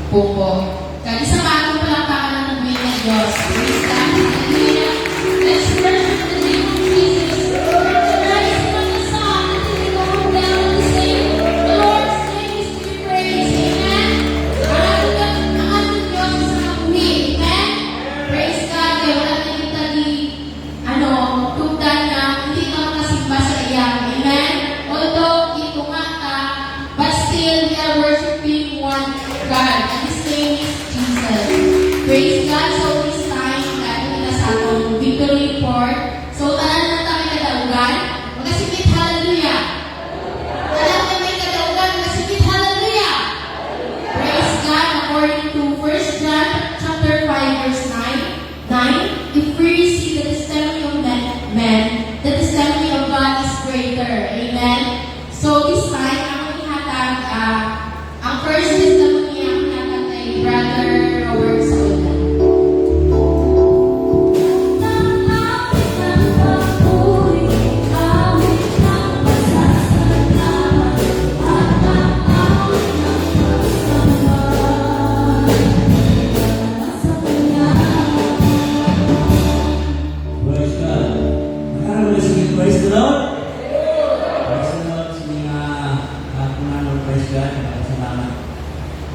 po. Kaya isang bagong palakpakan ng tagwin ng Diyos. Praise God. Hallelujah. Let's worship the name of Jesus. Recognize from the song that we go down to sing. The Lord's name is to be praised. Amen. Ang ating Diyos is ang uwi. Amen. Praise God. Kaya wala tayong tugdan na hindi ka makasimba sa iyak. Amen. Although, ito nga ka, but still we are worshiping one God. And His name is Jesus. Praise God. So this time, dahil nila sa atong victory report. So, tanan na tayo kadaugan. Magasikit, hallelujah. Tanan na may kadaugan. Magasikit, hallelujah. Praise God. According to 1 John chapter 5 verse 9, if we receive the testimony of men, the testimony of God is greater. Amen. So this time, ang ihatag, ang first testimony ang ihatag kay Brother Robert Saudan. Praise God. Nakaraman na sige, praise the Lord. Praise the Lord sa mga kapunan, praise God. Salamat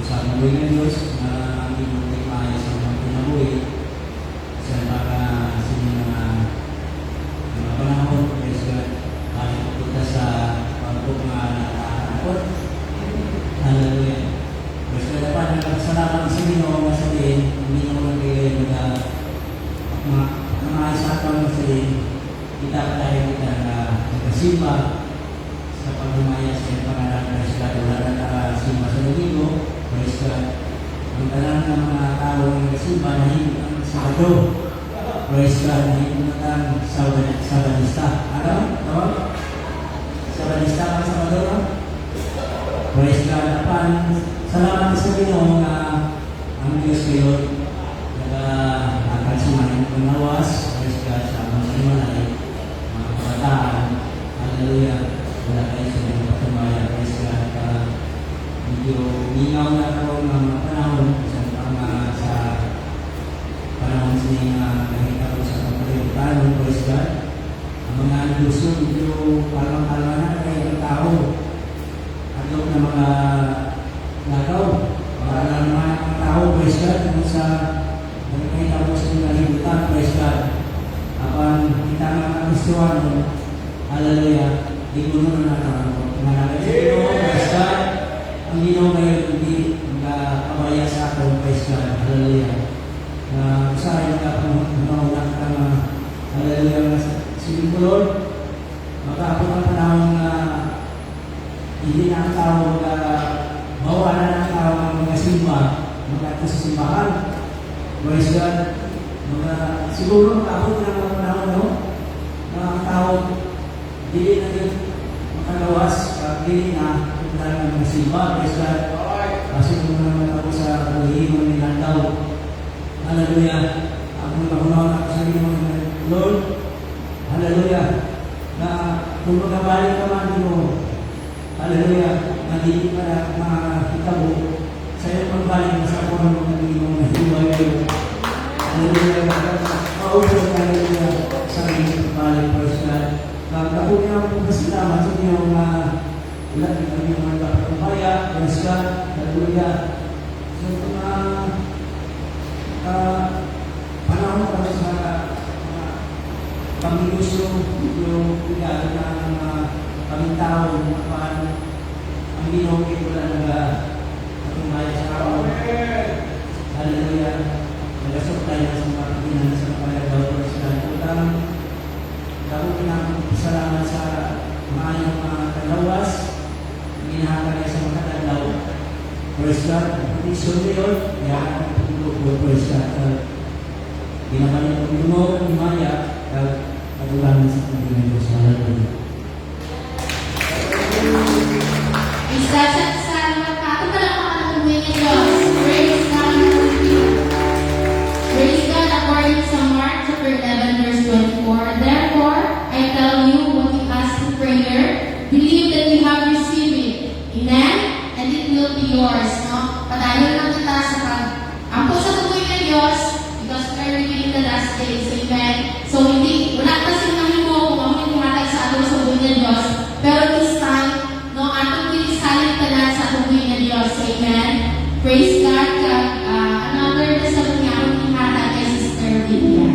sa mga ng Diyos na aming magkikmaya sa mga pinabuhi. Sa mga panahon, praise God. Kami pupunta sa pagpupangalatakot. Hallelujah. Praise God. Dapat nagpasalamat sa inyo mga sabihin, hindi nyo lang kayo sa akin kasi kita nagkasimba sa pagmamaya sa pangalan ng Praise God. Wala na nakasimba sa Domingo, Praise God. Ang talang ng mga tao ng nagkasimba na hindi ang Sabado, Praise God, na hindi ang Sabanista. Ano? Sabanista ang Sabado, no? Praise God. Salamat sa inyo ang Diyos kayo akan semakin pengawas, Praise God, sama semuanya, mga kabataan, haleluya, wala kayo sa mga patumaya, Praise God, medyo mingaw na ako ng mga panahon, sa panahon siya nakita ko sa pagkalimutan, Praise God, ang mga gusto, medyo kalma-kalma na kayo ng tao, at na mga nagaw, para naman ang tao, Praise God, kung sa nakikita ko sa mga libutan, Praise God. Apan kita nga kagustuhan mo, hallelujah, di ko nun managay sa Ginoo, Praise God. Ang Ginoo ngayon hindi magkabaya sa akin, Praise God, hallelujah. Usahay ka pangunak ka na, hallelujah, sige ko Lord, magkaapon ang panahon na hindi na ang tao mawalan ang tao ng mga simba, magkata sa simbahan, Praise God. Siguro abot ng mga panahon, no? Mga tao, dili na din makagawas, dili na punta ng mga simba, Praise God. Kasi kung naman ako sa paghihingon ng landaw, hallelujah. Ako nakunawan ako sa inyo, Lord, hallelujah. Na kung magkabalik ka man mo, hallelujah, na dili ka na makakita mo, sa'yo pagbalik na sa ako ng mga Panginoon na hiway kayo. Hallelujah. Mausap ka na sa aking pagbalik, Praise God. Ako niya akong pasalamat sa inyo mga ulat ng kami mga kapatubaya, Praise God. Hallelujah. So, panahon pa sa pag-ilusyo, yung pagkado ng kaming tao, ang ginawin ko lang tumaya sa araw. Hallelujah. Nagasok tayo sa mga kapinan sa kapalagaw ko sa kanutang. Dako pinapasalamat sa maayong mga kalawas. Ginahakal sa mga katalaw. Praise God. Hindi sunod yun. Kaya ang pagpulog ko, Praise God. Ginagaling ko mo ang maya at patulangan sa pagpinay ko sa hallelujah. Isa sa mga kato pa lang mga tagwin ng Diyos. Praise God. Praise God according to Mark chapter 11 verse 24. Therefore, I tell you what you ask in prayer, believe that you have received it. Amen? And it will be yours, no? Padayon lang kita sa pag-ampo sa tuloy ng Diyos because we are living in the last days. Amen? So, wala kasi mahimo kung ako nagkumatay sa ato sa tuloy ng Diyos. Pero this time, no, atong pinisalit ka na sa tuloy ng Diyos. Amen? Praise God. Another na sa mga akong ihatag kay Sister Lydia.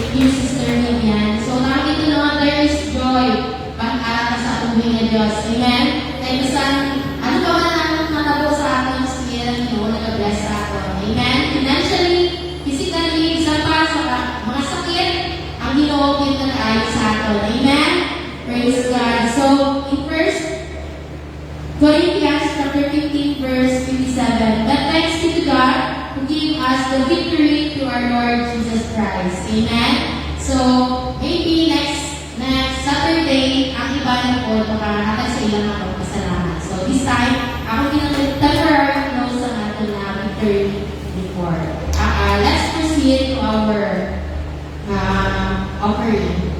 Thank you, Sister Vivian. So, nakikita naman there is joy pag-aral sa tubig ng Diyos. Amen? Kaya bisan, ano pa man namin matabo sa ating siya ng Diyos, nag-bless sa atin. Amen? Financially, physically, isa pa sa mga sakit, ang Ginoo pinag-ayos sa atin. Amen? Praise God. So, in 1 Corinthians chapter 15, verse 57, but thanks be to God who gave us the victory through our Lord Jesus Christ. Amen? So, maybe next Saturday, ang iba na po, makakatag sa ilang ako pasalamat. So, this time, ako temporary close ang ato na victory before. Let's proceed to our offering.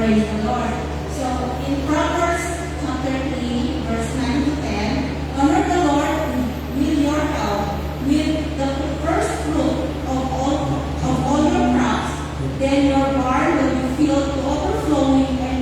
Praise the Lord. So, in Proverbs chapter 3, verse 9 to 10, honor the Lord with your health, with the first fruit of all your crops. Then your barn will be filled to overflowing, and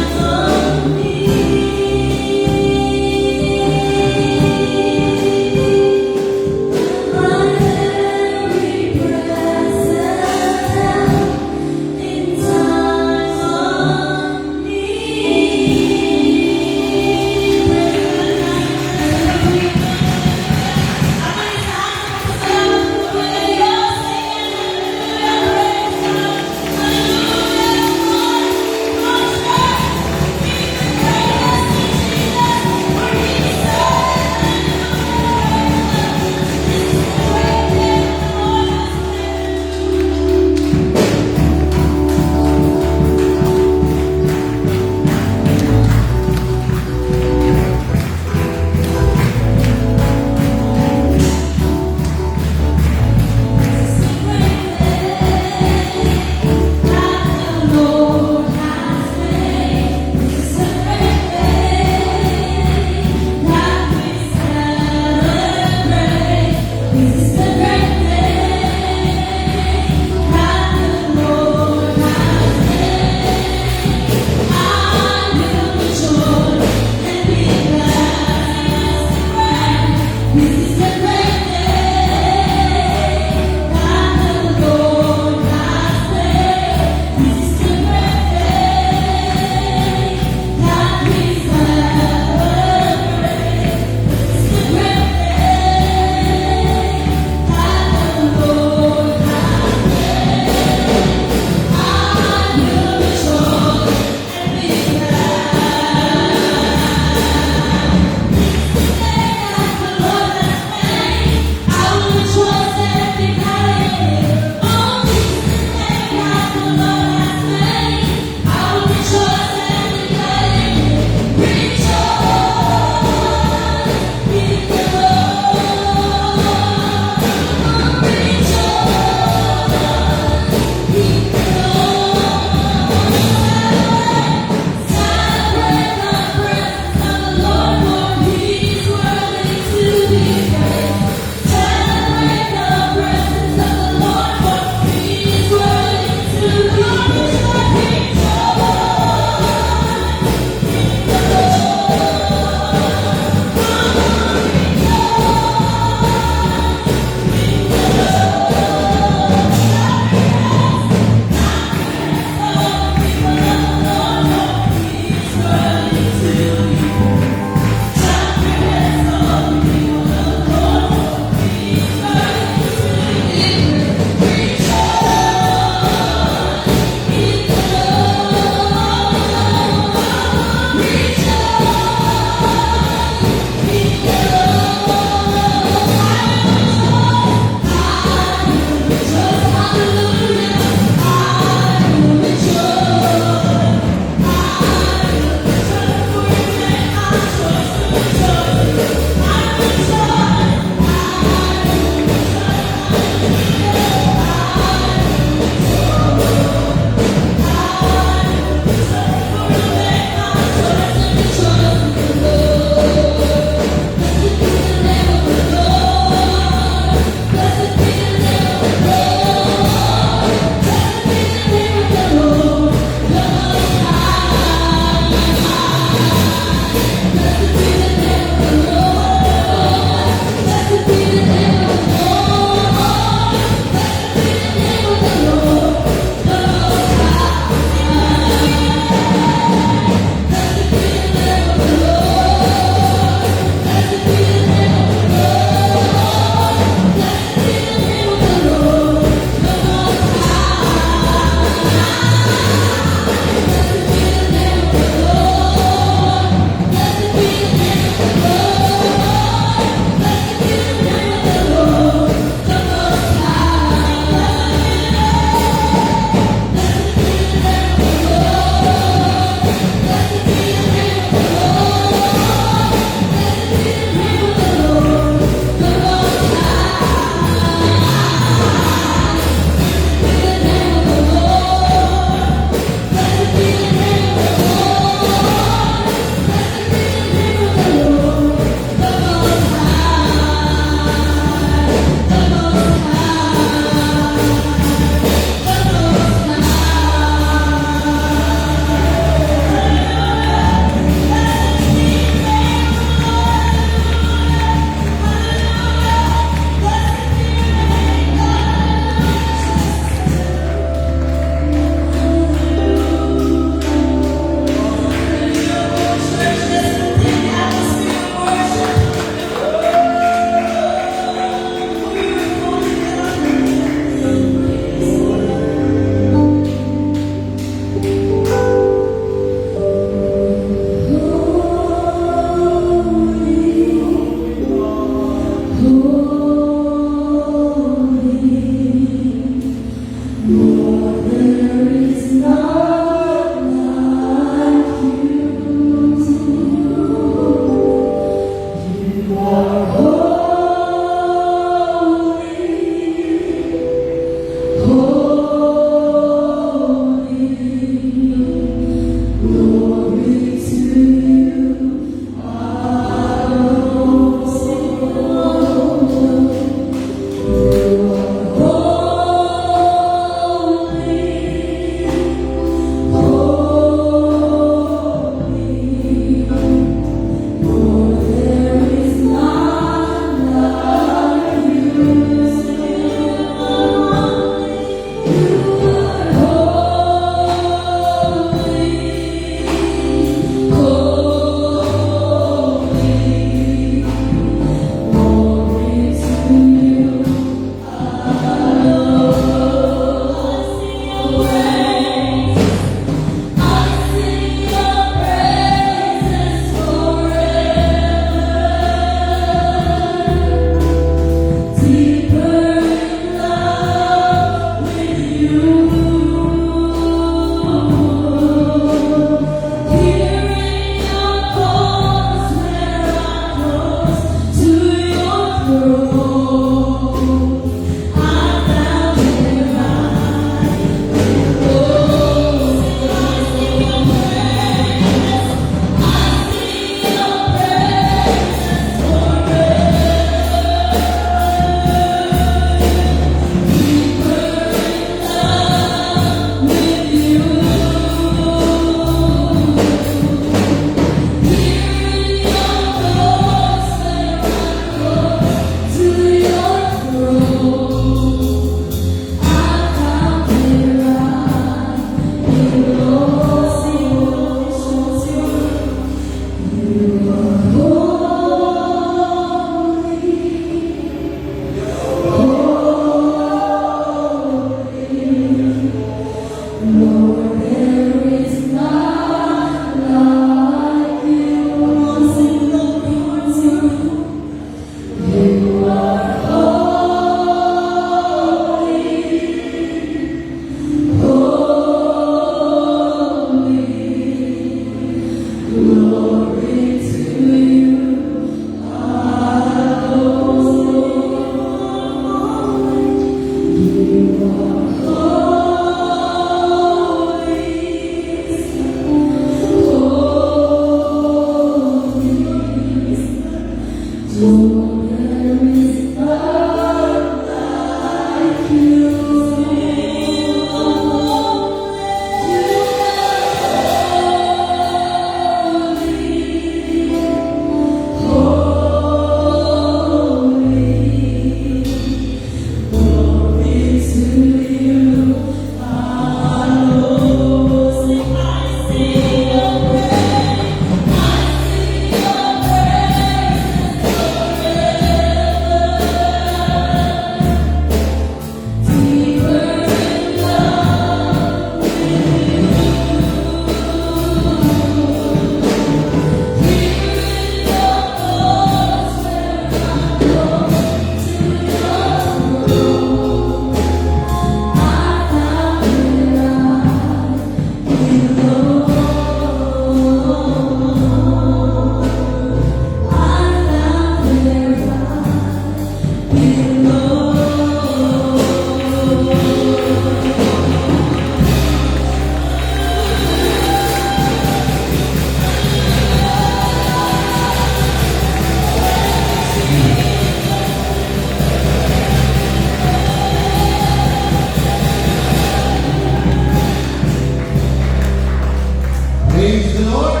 Praise the Lord.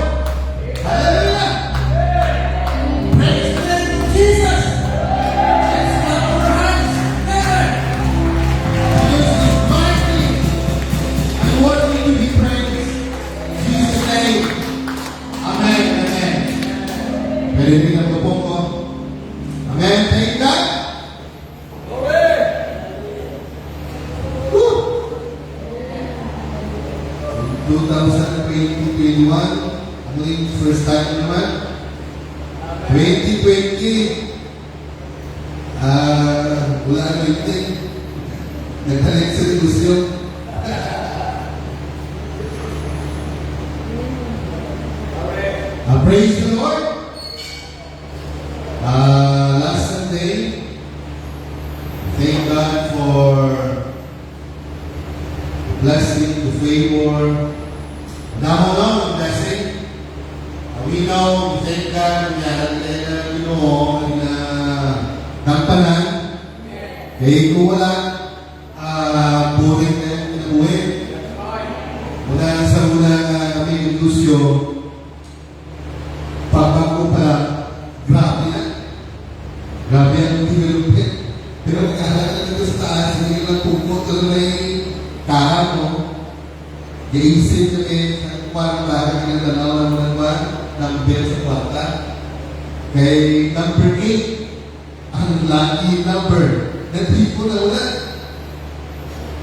Hallelujah. Praise the name of Jesus. Let's clap our hands together. Jesus is mighty and worthy to be praised. In Jesus' name. Amen. Amen. Pwede rin ang po ko. Amen. Thank God. Woo! 2021, ano yung first time naman? 2020, wala na ito eh. Nagtalag sa negosyo. Praise the Lord. Last Sunday, thank God for the blessing, the favor. Now, the blessing. We know, thank God, na tampanan. Eh, kung wala, buhay na yung pinabuhay. Wala sa una kami yung lusyo, pagbago pala, grabe na. Grabe ang development. Pero magkakaroon nito sa taas, hindi lang pupot na may kahap mo. Iisip kami sa kumarang bakit pinagdanaw ng mga number sa kwarta. Kay number 8, ang lucky number. Natipo na wala.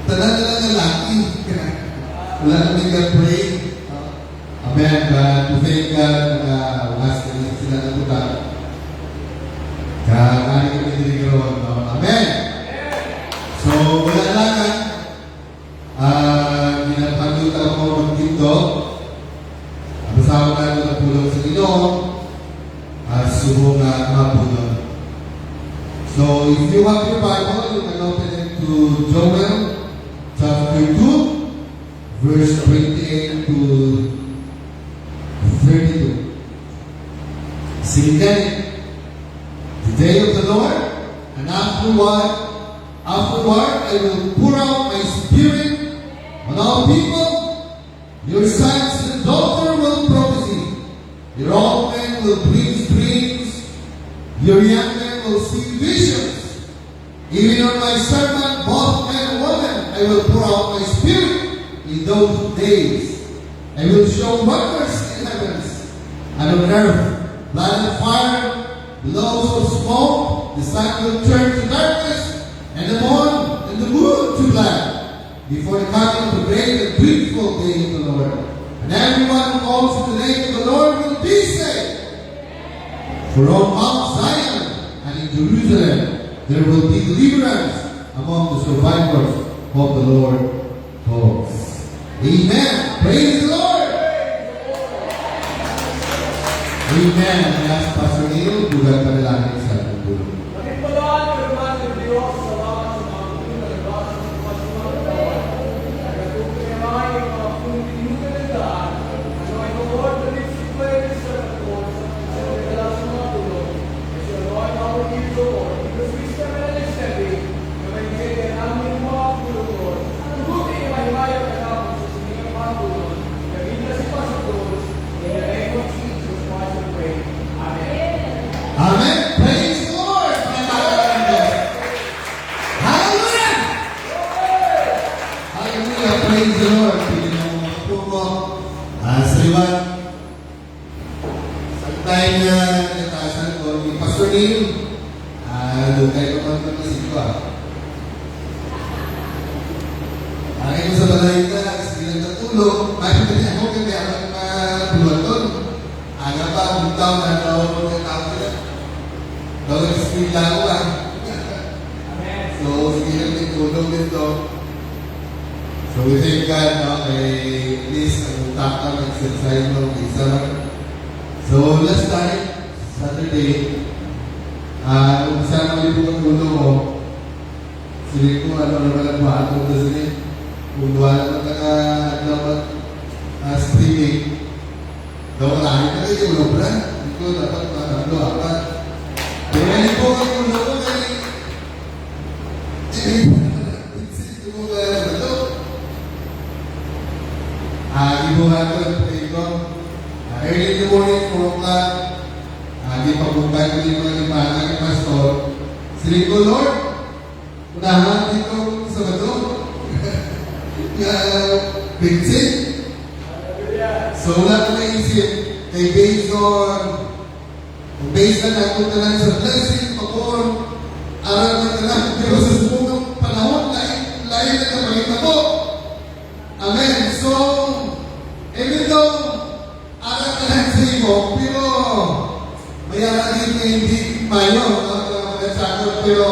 Tanan na lang ang lucky. Wala na may pray. Amen. To thank God na was sila natuta. Kaya kami dinigron. Amen. So, wala lang. Ginapagod ako magtinto. Abasawa na ito ng pulong sa Ginoo. Subong mapulong. So, if you have your Bible, you can open it to Joel chapter 2, verse 28 to 32. Sing then, the day of the Lord, and afterward I will pour out my spirit on all people. Your sons and daughters will prophesy. Your old men will dream dreams. Your young men will see visions. Even on my servant, both men and women, I will pour out my spirit in those days. I will show wonders in heavens and on earth, blood and fire, billows of smoke. The sun will turn to darkness, and the moon to blood, before the coming of the great and beautiful day of the Lord. And everyone who calls on the name of the Lord will be saved. For on Mount Zion and in Jerusalem there will be deliverance among the survivors of the Lord hosts. Amen. Praise the Lord. Amen. I ask Pastor Neil, bulan pa nila sa ating tulong. nagtaasan ko ni Pastor Neil. Doon kayo kapag-kapasig ko Akin ko sa balay ka, kasi nagtatulog. May pagkakita ako kaya ako puluhan doon. Aga pa, butaw na tawag ko ng tao sila. Bawag screen lang ko So, sige lang din tulog dito. So, we thank God, no? At least, ang utak ka, nag-exercise mo, isa lang. So, last time, Saturday, kung saan mo yung ulo ko, sili ko, ano naman ang mahatong na sili. Kung wala dapat streaming, daw marami ka kayo, ulo ba? Hindi ko dapat mahatlo apat. Pero hindi ko ang ulo ko kayo. Hindi ko ito. Ibuhan ko ang pray ko. Early in the morning, 4 o'clock, di pagbukan ko yung mga limangan ni Pastor. Sili ko, Lord, unahan dito sa bato. Vincent. So, wala ko naisip, kay based na ako talang sa blessing, pagkor, aral na talang, pero sa sumutong panahon, lain na kapagin ako. Amen. So, even though, aral na lang sa iyo, pero, mayroon din na hindi mayo, pero,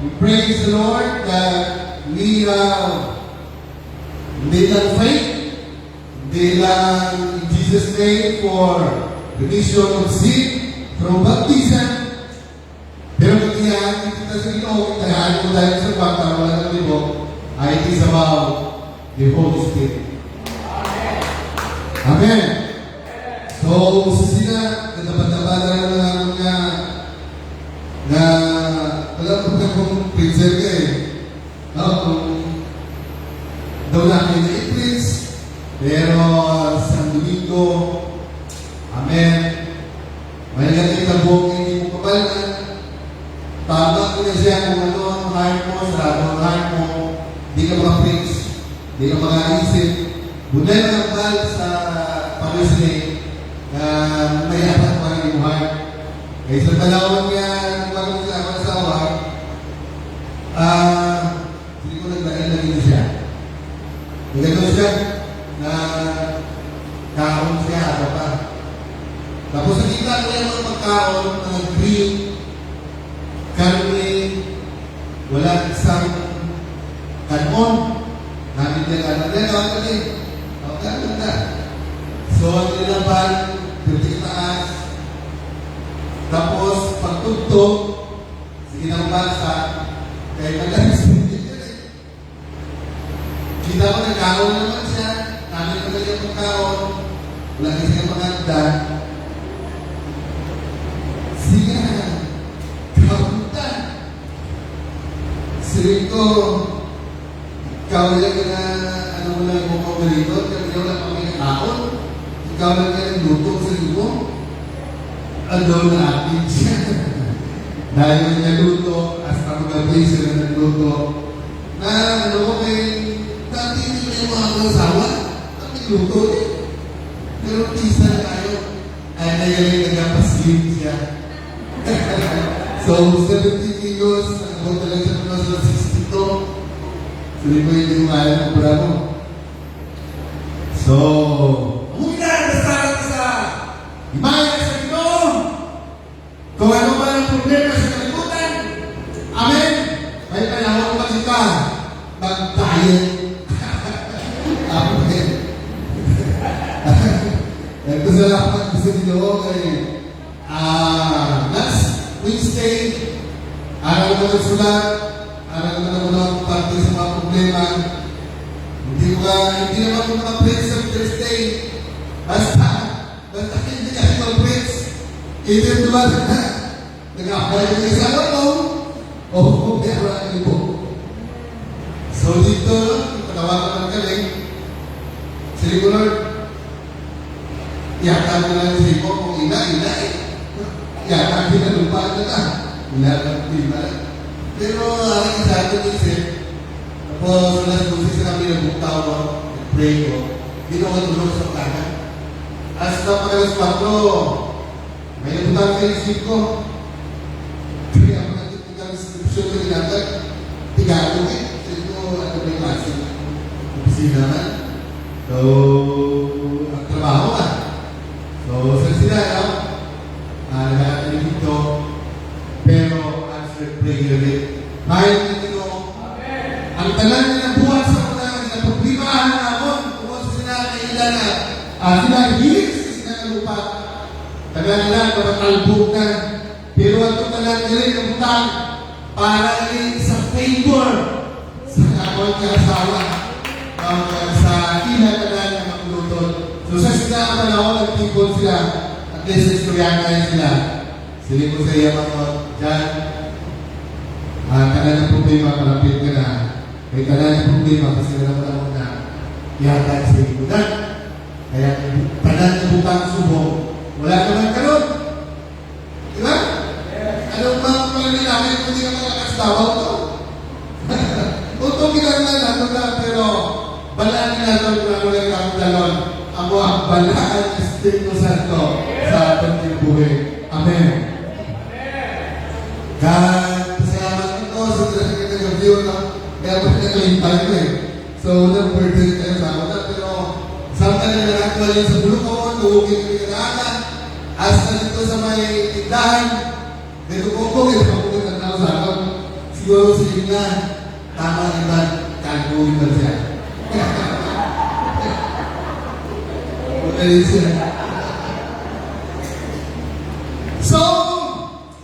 we praise the Lord that we have hindi lang faith, hindi lang in Jesus' name for remission of sin from baptism. Pero kaya kita sa ito, kaya mo dahil sa bata, wala ng libo, it is about the Holy Spirit. Amen. So, sila, natapat-tapat na lang na wala ko na kung prinsel ka daw namin na i-prince, pero sa Domingo, amen, may natin buong hindi mo kabalan, tama ko na siya kung ano ang heart mo, sarado ang heart mo, di ka mga-prince, di ka mga-isip, bunay na ang mahal sa pag-isip, na may apat pa rin yung heart. Kaya sa panahon niya, bago sa ako asawa, hindi ko naglain-lagin siya. Ganun siya na kaon siya, ano pa. Tapos nakita ko yung mga pagkaon na green, karne, wala isang kanon. Namin niya kanon. Yan, ako kasi. Ako kanon na. So, ang nilaban, piling taas. Tapos, pagtugtog, sige ng bansa, kaya magalis mo kita ko nagkaon naman siya, namin ko lang yung pagkaon, wala kasi yung maganda. Sige na, kauntan. Sige ko, ikaw lang na, ano mo lang yung paborito, kasi wala pa may kaon. Ikaw lang yung luto sa libo. Ano na akin siya. Dahil niya luto, hasta magabi sila nagluto. Na ano ko dati hindi may mga asawa, kami luto eh. Pero pisa na tayo, ay nagaling nagpapasin siya. So, 70 kilos, ang talaga siya mga sa 62. So, di ko hindi kumaya ng bravo. So, muna, nasalat ka sa Imaya sa Pinoon. Kung ano ba ang problema sa kalimutan, amen. May panahon pa kita, mag-diet. Amen. Nagpasalamat ko sa Ginoo kay last Wednesday, aral ko ng sulat, aral ko ng mga parte sa mga problema. Hindi naman ko mga-preach sa Thursday. Basta hindi kasi mag-preach. Even diba nag-apply ko yung isawa ko, pero ang ibo. So dito, patawakan ng galing, sige ko Lord, yata mo lang sa ibo kung ina eh. Yata pinalupaan na na. Wala lang pina. Pero ang isa ko isip, tapos last busis na kami nagbuktaw ko, nag-pray ko, hindi ko matulog sa plana. As na pag alas 4, May nabutan sa isip ko. Kaya ako nagtigang description ko nilatag. Tigago eh. Sabi ko, ano ba yung klase? Opisina na. So, ang trabaho ka. So, sa sila, no? Nagkakalit dito. Pero, answered prayer din. Kahit nito, ang tagal na nabuhat sa mga napagprimahan na ako, tungkol sa sila na ilan na sila hilig sa sila na lupa. Tagal na, kapatalbog na. Pero ito tagal nila yung utang para sa favor sa akong kasawa. Sa ilan na ng maglutod. So sa sila ang panahon, nagtipon sila. At least sa istoryana na sila. Sili ko sa iya mga dyan. Tagal ng problema, malapit ka na. May tagal ng problema kasi naman na yata sa ikunan. Kaya tagal ng butang subo. Wala ka man karoon. Diba? Anong mga pala namin kung hindi ka malakas dawaw to? Utong kinarnan nato na, pero balaan nato kung ano lang ang dalon. Amo ang balaan ng Espiritu Santo sa ating buhay. Amen. God, pasalamat ko sa talagang nag-review na kaya pa pinag-alintay ko eh. So, nag-birthday tayo sa ako na, pero samtang na nag-actually sa bulukon, tuwagin ko yung kanaanan, hasta dito sa may tindahan, dito ko ito na tao sa ako, siguro sa inyo na, tama naman, kalbuhin na siya. Okay, siya. So,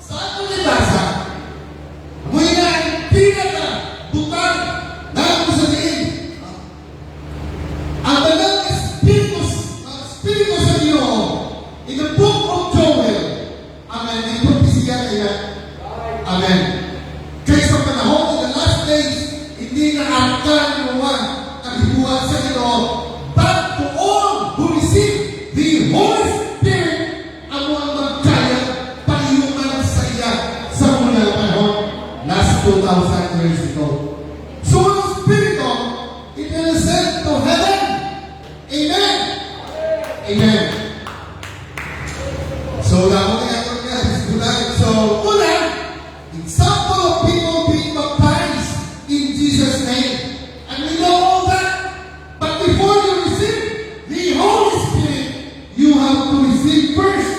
saan ko nabasa? Amoy na ang pinaka-butang na ako sa tingin. Ang banal Espiritu sa Ginoo, in the book of Joel, amen, may propesya kaya, amen. Kaya sa panahon in the last days, hindi na akan mga kahibuan sa Ginoo, but to all who receive the Holy Spirit, ang mga magkaya pag-iuman sa iya sa unang panahon, last 2,000 years ago. So ang Espiritu, it will send to heaven. Amen. Amen. So, so, una, example of people being baptized in Jesus' name. And we know all that. But before you receive the Holy Spirit, you have to receive first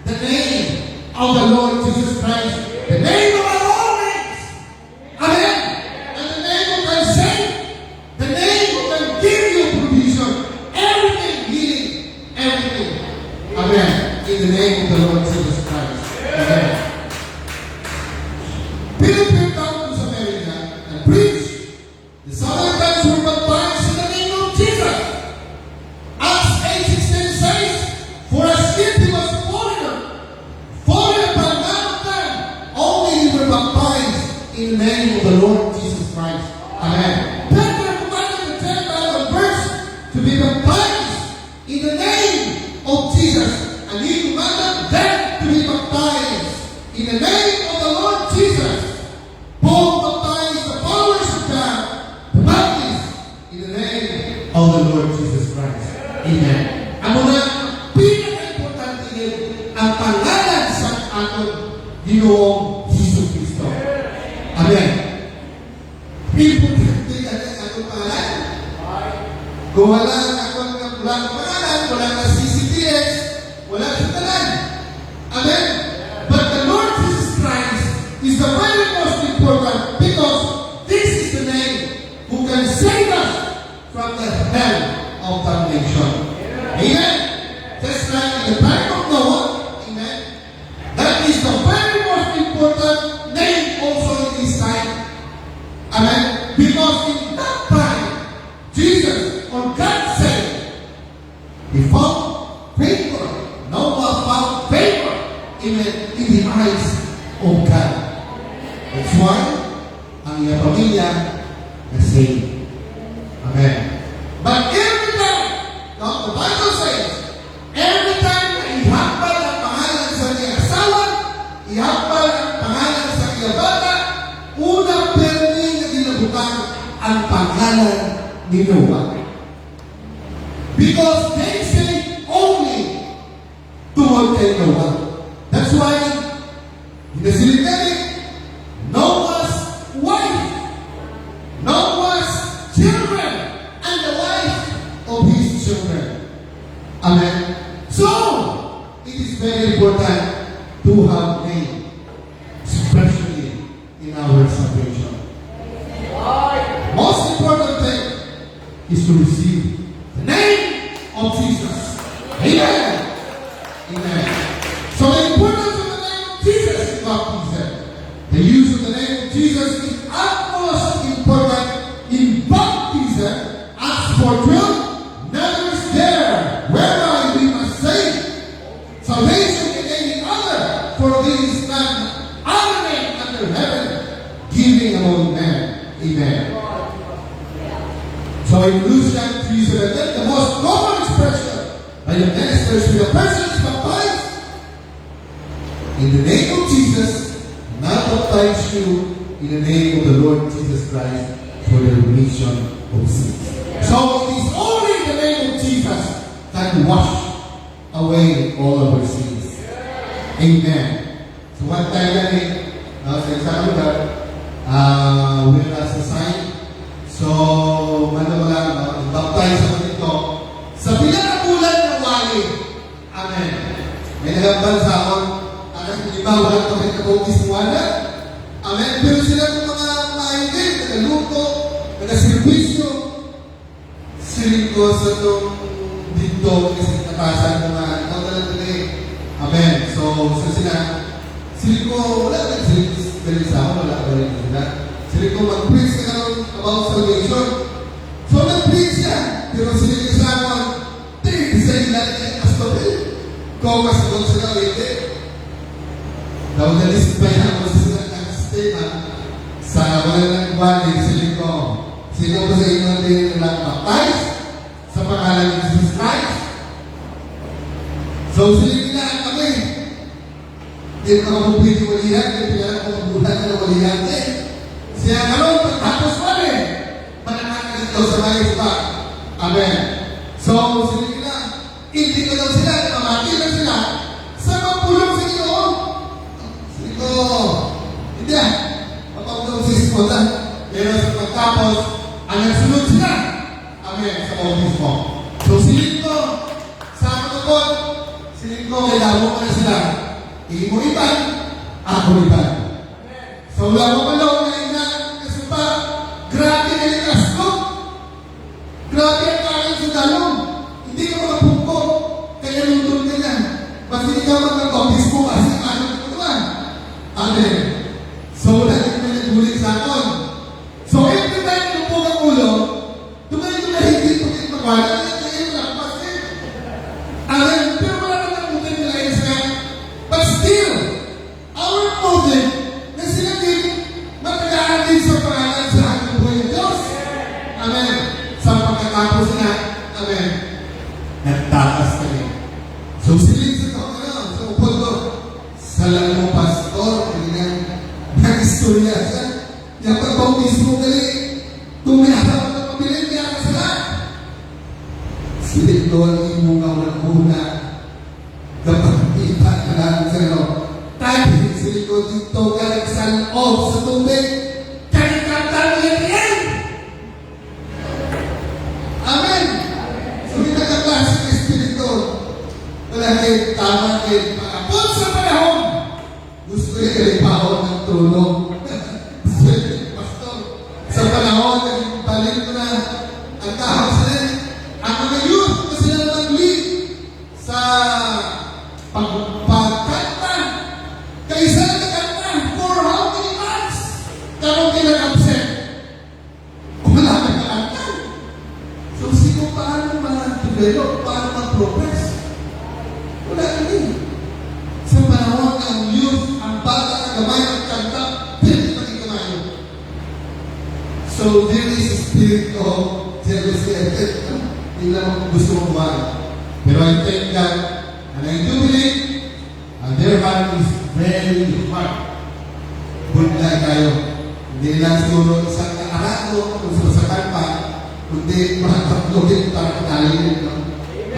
the name of the Lord Jesus Christ. The name of our Lord names. Amen. And the name who can save. The name who can give you provision. Everything, healing, everything. Amen. In the name of the Lord Jesus Christ. Amen. Peter came down to Samaria and preached. The Samaritans were baptized in the name of Jesus. Acts 8:16 says, for as if he was a foreigner by none of them, only they were baptized in the name of the Lord Jesus Christ. Amen. Peter commanded the Gentile converts to be baptized in the name of Jesus, and he commanded them to be baptized in the name of the Lord Jesus. Both baptized the followers of God, the Baptist, in the name of the Lord Jesus Christ. Amen. Ang mga pinaka-importante din ang pangalan sa ating Ginoong Hesus Kristo. Amen. Importante yan ang ating pangalan. Kung wala ang pangalan, wala na CCTS, wala sa talan. Amen. But the Lord Jesus Christ is the very most important because this is the name who can save us from the hell of damnation. Amen. Just like in the time of Noah, amen. That is the very most important name also in this time. Amen. Because in that time, Jesus or God said, he found favor. Noah found favor in the eyes of God. That's why ang iyong pamilya na saved. Amen. But every time, the Bible says, every time na ihambal ang pangalan sa iyong asawa, ihambal ang pangalan sa iyong bata, una perni na ginabutan ang pangalan ni Noah. Because they say only tungkol kay Noah. That's why in the Synecdoche, Noah's wife, Noah's children, and the wife of his children. Amen. So, it is very important to have name, especially in our salvation. Most important thing is to receive the name of Jesus. Amen. Amen. So the importance of the name of Jesus is baptism. The use of the name of Jesus is utmost important in baptism. Acts 4:12, never is there whereby we must say, salvation in any other, for there is none other name under heaven given among men. Amen. So in Lucian 3:17, the most common expression by the ministers to the person is baptized in the name of Jesus, not baptize you in the name of the Lord Jesus Christ for the remission of sins. So it is only the name of Jesus that can wash away all of our sins. Amen. So one time sa isang lugar, we're as a sign. So, baptize ako dito sa pinakabulan ng wali. Amen. May nagabal sa akon, wala ko rin kabogis ng wala. Amen. Pero sila ng mga maingin, nagaluto, nagaservisyo, siling ko sa itong dito, kasi natasan ng mga ikaw na lang tuloy. Amen. So, sa sila, siling ko, wala rin siling sa ako, wala ko rin sila. Siling ko, mag-preach ka naman about salvation. So, nag-preach yan. Pero siling ko sa ako, sa ilan niya, astopil. Kung mas doon sila, hindi. Daw na-list pa yan ako sa sila ng sa wala ng bali, siling ko. Sino ko sa inyo din lang baptize sa pangalan ni Jesus Christ? So, siling na kami. Hindi ko makapupili walihan, hindi pinala ko mabuhan na walihan eh. Siya kalong pagtapos wali. Mananang dito sa mga pa. Amen. So, siling na, hindi ko daw sila, mamati na sila, sa magpulong sa inyo. Siling ko, hindi ah, mapagpulong sa ispotan. Pero sa pagtapos, ang nagsunod sila. Amen. Sa office mo. So, siling ko, sa matapot, siling ko, kailangan mo na sila. Hindi mo iban, ako iban. So, wala mo pala ngayon na, kasi pa, grabe na yung asko. Grabe ang kain sa dalong. Hindi ka makapungko. Kaya lutong ka yan. Basta hindi ka mag-office mo kasi ano ka naman. Amen. So, wala din na nagbulit sa akin. So, every time lupong ang ulo, tumahigit pagkit magwala, kaya nakpas din. Amen. Pero wala naman mutin nila yun sa but still, our motive na sila din magkakaan din sa pangalan sa ating buhay ng Diyos. Amen. Sa pagkatapos na, amen, nagtakas kami. So, silid sa sa upod ko, sa lang mo, pastor, ganyan, nag-istorya siya. Yung pag-bautismo gali, tumiyatap na pabilin niya ka sila. Silid doon, imungaw ng una, kapag kita ka lang sa ano, tayo, silid ko dito, galing sa loob, sa tubig, kaya yan. Amen. So, hindi ka klase ng Espiritu. Wala kayo tama kayo. Pagkapot sa panahon, gusto niya kalipahon ng trono. Pastor, sa panahon, balik ko na ang tao sila. Ang mga youth, kasi na nag-lead sa pagkanta. Kaisa na nagkanta for how many months? Karong kinag-absent. Wala ka kanta. So, sino paano ma-develop? Paano ma-progress? Wala ka din. Sa panahon ang youth, ang bata, ang gamay, ang kanta, pwede maging gamay. So, there is a spirit of jealousy and hindi naman gusto mong kumain. Pero I thank God, and I do believe, and their heart is very hard. Good na kayo. Hindi lang siguro isang nakarato, kung sa kanta, kundi makakaplokin para katalinin.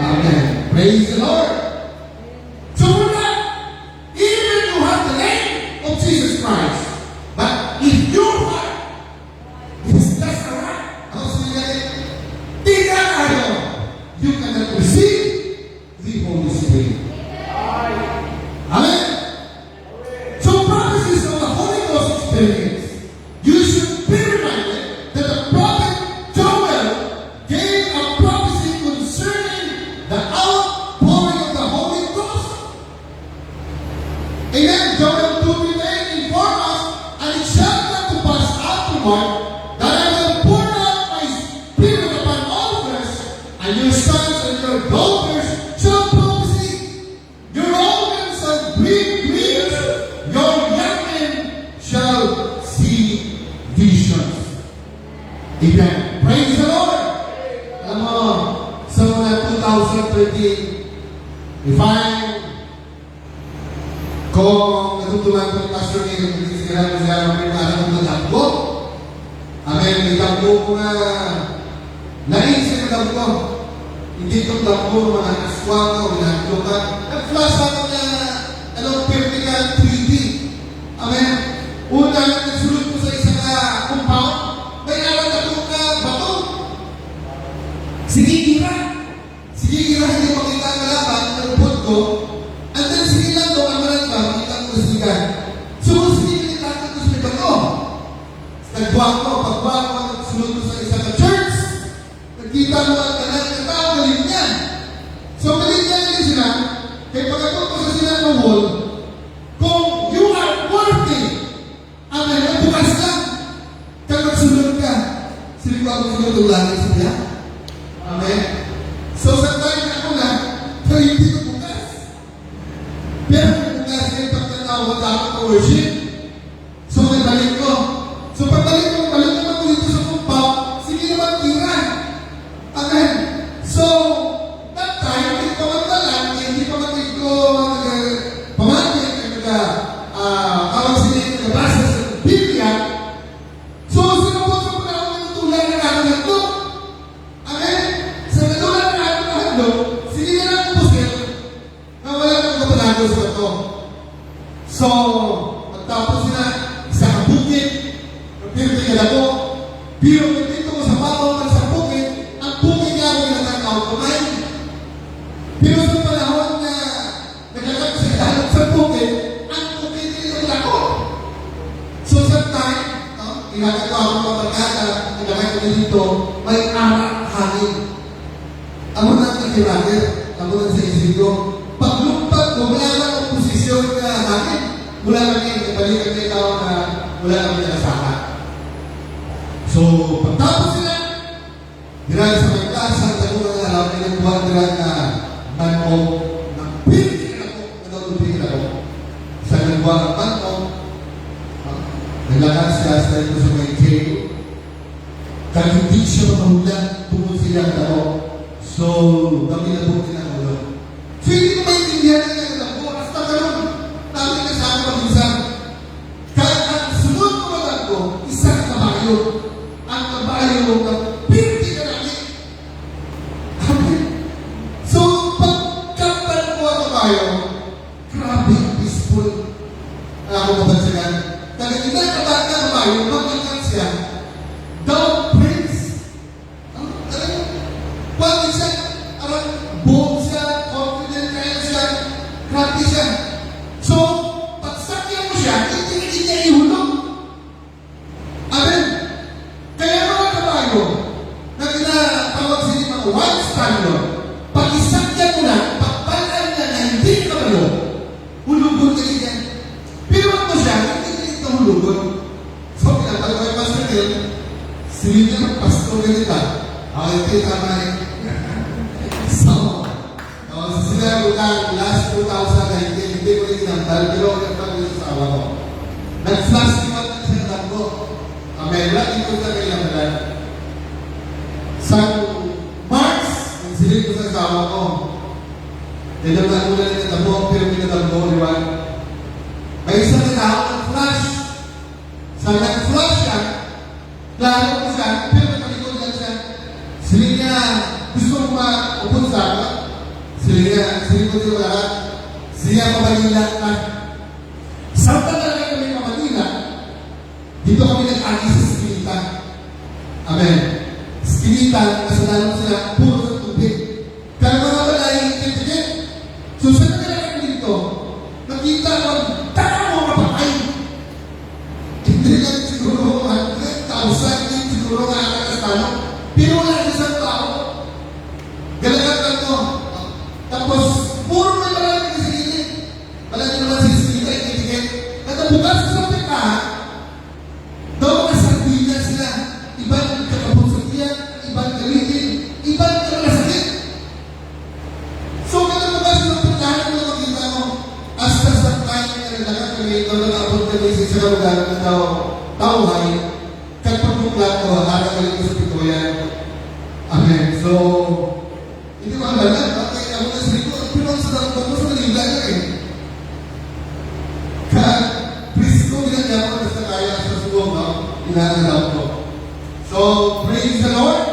Amen. Praise the Lord. So we're not, even their heads. You should be reminded that the prophet Joel gave a prophecy concerning the outpouring of the Holy Ghost. Amen. Joel 2:8 inform us, and it shall come to pass afterward that I will pour out my spirit upon all flesh, and your sons and your daughters shall prophesy. Your old men shall dream dreams, your young men shall see visions. Amen. Praise the Lord. Alam mo, sa mga 2013, if kung natutunan ko ng pastor niya, hindi sila ng pinarang ng damgo. Amen. May damgo ko nga naisip ng damgo. Hindi itong damgo, mga aswang o ginaglo ka. Nag-flash ako na vertical 3D. Amen. Una, nagsulot ko sa isang compound. May alam na itong bato. Sige, gira, hindi makita ang kalaban, nagpupot ko. And then, sige lang doon, ang malang ba, makita ko sa sigan. So, sige, nagtatag ko sa may bato. Nagbuwak ko, nagsulot ko sa isang church. Nagkita mo ang kanal, nagtao, galing niya. So, galing niya nila sila. Kaya pagkatod ko sa sila ng wall, kung you are worthy, amen, bukas lang. Kaya magsulot ka. Sili ko ako sunod ang langit sa niya. Amen. So, sa time na ako na, kaya hindi ko bukas. Pero kung bukas ngayon, pagkatao ko dapat ka worship. So, nagbalik ko. So, pagbalik naman ko dito sa compound, sige naman tira. Amen. So, that time, hindi pa magdalan, hindi pa magdito, pamangkin, awag sila yung nabasa sa Biblia. So, sino po sa mga ako ng tulad na kakagat ko? Amen. Sa katulad na kakagat ko, sige na lang po sila, na wala nang kapalago sa ito. So, magtapos sila, isang bukid, magpirtigil ako, pero dito ko sa bawang ng sa bukid, ang bukid nga ako ginatakaw kamay. Pero sa panahon na nagkakak sa ilalap sa bukid, ang bukid nito ako. So, sa time, ginagawa ko mga pagkata, nagkakay ko dito, may arak hangin. Ako na nakirager, ako na sa isip ko. Paglumpat ko, wala lang ang posisyon na hangin. Mula kami, kabalikan kayo tao na wala kami nakasaka. So, pagtapos sila, dirang sa may klasa, sa mga alam, may nagbuhan dirang na manong, ng pinigil ako, natutupigil ako. Sa nagbuhan ng manong, naglakas siya sa ito sa may jail. Kahit hindi siya makahulan, tungkol sila ang tao. So, kami na po kinakaulog. So, hindi ko maintindihan na naglalang ko. Hasta karoon, namin na sa akin pag-isang. Kahit ang sunod ko malang ko, isang kabayo. Ang kabayo ng pinti ka namin. Amen. So, pagkapan ko ang kabayo, grabe, peaceful. Ako mabansagan. Dahil kinakabahan ka kabayo, magkakan siya. Down praise. Pwede siya, bold siya, confident kaya siya, grabe siya. So, pagsakyan mo siya, hindi niya ihulog. Amen. Kaya mga kabayo, na tinatawag sila mga one standard, pag isakyan mo na, pagpalaan niya na hindi ka malo, hulugon ka niya. Pero mo siya, hindi ito hulugon. So, pinatawag ko yung Pastor Hill, sila niya mag-pastor ganita. Ito yung tama eh. So, sila bukan last 2019, hindi ko rin inantal, pero nagpag yung sa awa ko. Nag-flash naman na siya ng ko. Amen. Lagi ko sa kailangan. Sa March, nagsilip ko sa asawa ko. Tinamdan ko na rin ang tabo, pero pinatabo ko liwan. May isang tao nag-flash. Sa nag-flash siya, klaro ko siya, pero nakalikod lang siya. Silip niya, gusto mo maupon sa akin. Silip ko siya lahat. Siya Manila na. Sampai talaga kami Manila, dito kami nag-agi sa Skinita. Amen. Skinita, kasalanan sila, puro sa tubig. Kaya mga balay, kaya so sa naglalaki dito, nakita ko, tara mo kapatay. lang siguro 100,000 din siguro nga nakakastano. Pero wala siya sa tao. Galagatan ko. Tapos, puro may maraming kasigilin. Malaming naman sisigilin, itigil. Natabukas sa pekahan, daw mga sardinas sila. Ibang kakabot sa tiyan, ibang galitin, ibang kakasakit. So, natabukas sa pekahan mo makita mo, hasta sa time na nalagang kami, daw nakabot kami sa lugar na daw tauhay, kagpagpuklat ko, harap kami ko sa pituyan. Amen. So, hindi ko alam na, bakit ako na sa rito, pero ang sarap ko sa malila na eh. Kaya, please ko, ginagawa ko sa kaya sa suwong, no? Inaalam ko. So, praise the Lord.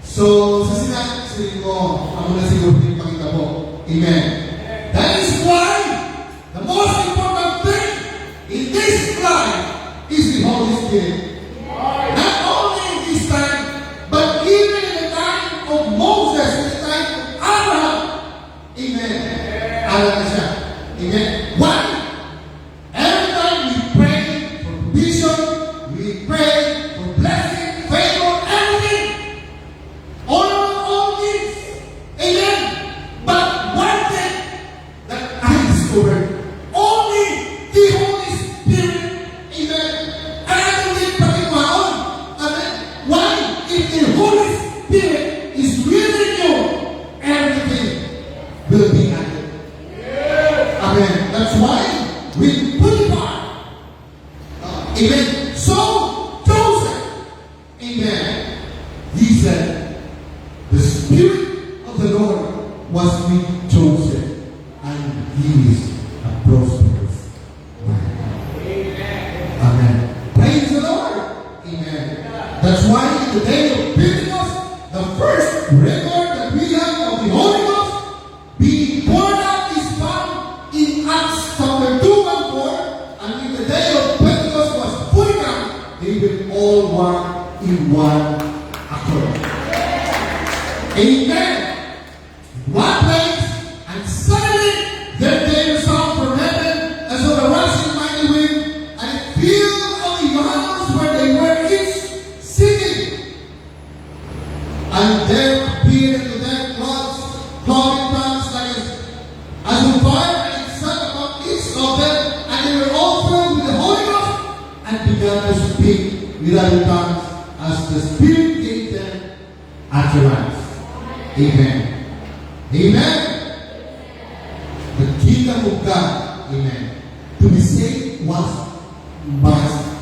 So, sa sinabi ko, ako na siguro yung pakita mo. Amen. That is why, the most important thing in this life is the Holy Spirit. Not only in this time, but even in the time of Moses, in the time of Abraham. Amen. Alam na siya. Amen. Why? Every time we pray for provision, we pray for blessing, favor, everything. All these. Amen. But one thing that I discovered, only the Holy Spirit, amen, and I don't need pagkiwaon. Amen. Why? If the Holy Spirit is within you, everything will be added. Amen. That's why we put it on. Amen. So, Joseph, amen, he said, the Spirit of the Lord was with Joseph, and he is a prosperous man. Amen. Praise the Lord. Amen. That's why in the day of Pentecost, the first record that we have of the Holy Ghost being poured out is found in Acts chapter 2 and 4. And in the day of Pentecost was fully come, they will all walk in one accord. Amen. One place, and suddenly there came a sound from heaven as of a rushing mighty wind, and it filled all the house where they were each singing. And there appeared to them cloven tongues like as of fire, and it sat upon each of them, and they were all filled with the Holy Ghost, and began to speak with other tongues as the Spirit gave them utterance. Amen. Amen. The kingdom of God, amen. To be saved must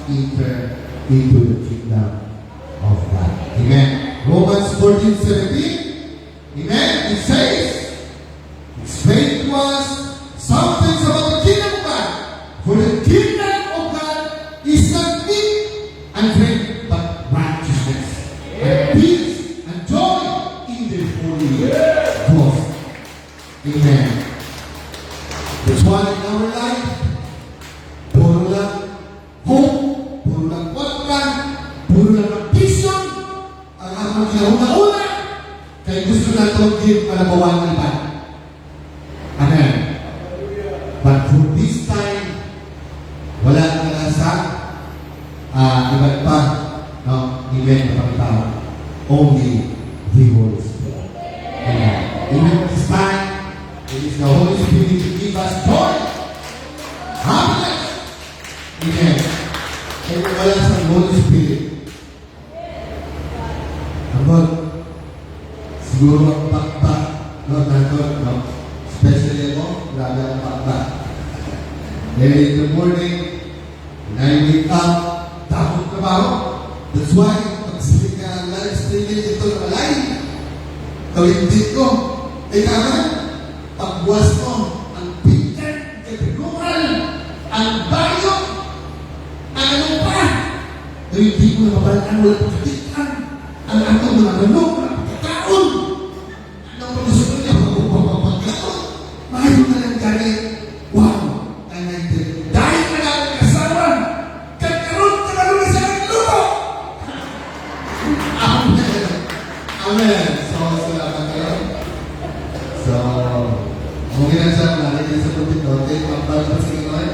enter into the kingdom of God. Amen. Romans 14:17. Amen. It says, explain to us some things about the kingdom of God. For the kingdom of God is not meat and drink, but righteousness and peace and joy in the Holy Ghost. Amen. That's why in our life, puro lang hope, puro lang watkan, puro lang vision, ang amang kinauna-una, kaya gusto na ito palabawan ng iba. Amen. But for this time, wala na sa iba't pa, no, event na pagkatao. Only the Holy Spirit. Amen. Even this time, it is the Holy Spirit to give us joy, happiness. Amen. Kaya wala sa Holy Spirit. About, siguro ang pakpak, no, no, especially ako, grabe ang pakpak. Then in the morning, when I wake up, tapos trabaho. That's why, pag-sleep ka ang live streaming ito na live, kawindit ko, kama, pagbuwas ko, ang pinter, kapiguran, ang bayo, ang ano pa. Pero hindi ko na mabalaan, wala pagkatikan, ang ano, mga ganong, mga pagkakaon. Ano ang gusto niya, pagkakaon. Mayo na lang gani, wow, ang natin. Dahil na lang ang kasama, kagkaroon ka na lang sa aking luto. Amen. Amen. So, salamat kayo. So, mungkin lang siya, malaki din sa putik-putik, magbalas sa inyo eh.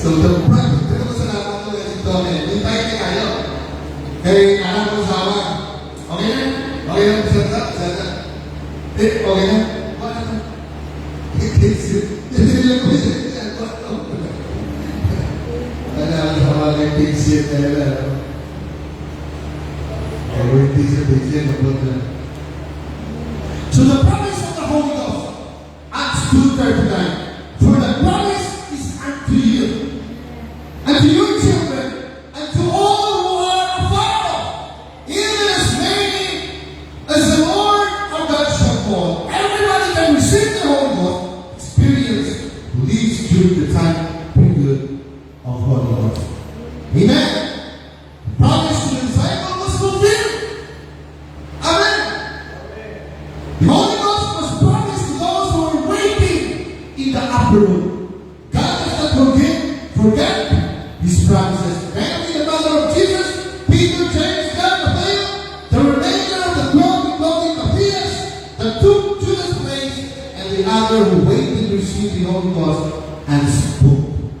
So, the promise, ito ko sa lahat ko na ito, hindi tayo kayo. Kaya, alam ko sa awa. Okay na? Okay na? Sana. Okay na? Wala na. Hindi lang ko isa. Wala ako sa mga kay-pixie talaga. So the promise of the Holy Ghost, Acts 2:39, for the promise is unto you, and to your children, and to all who are afar off, even as many as the Lord our God shall call. Everybody can receive the Holy Ghost, experience lives during the time period of Holy Ghost. Amen. The promise to the disciple was fulfilled. Amen. The Holy Ghost was promised to those who were waiting in the upper room. God does not forget His promises. Mary, the mother of Jesus, Peter, James, John, Matthew, the remainder of the 12 including Matthias, the two Judas place, and the other who waited to receive the Holy Ghost and spoke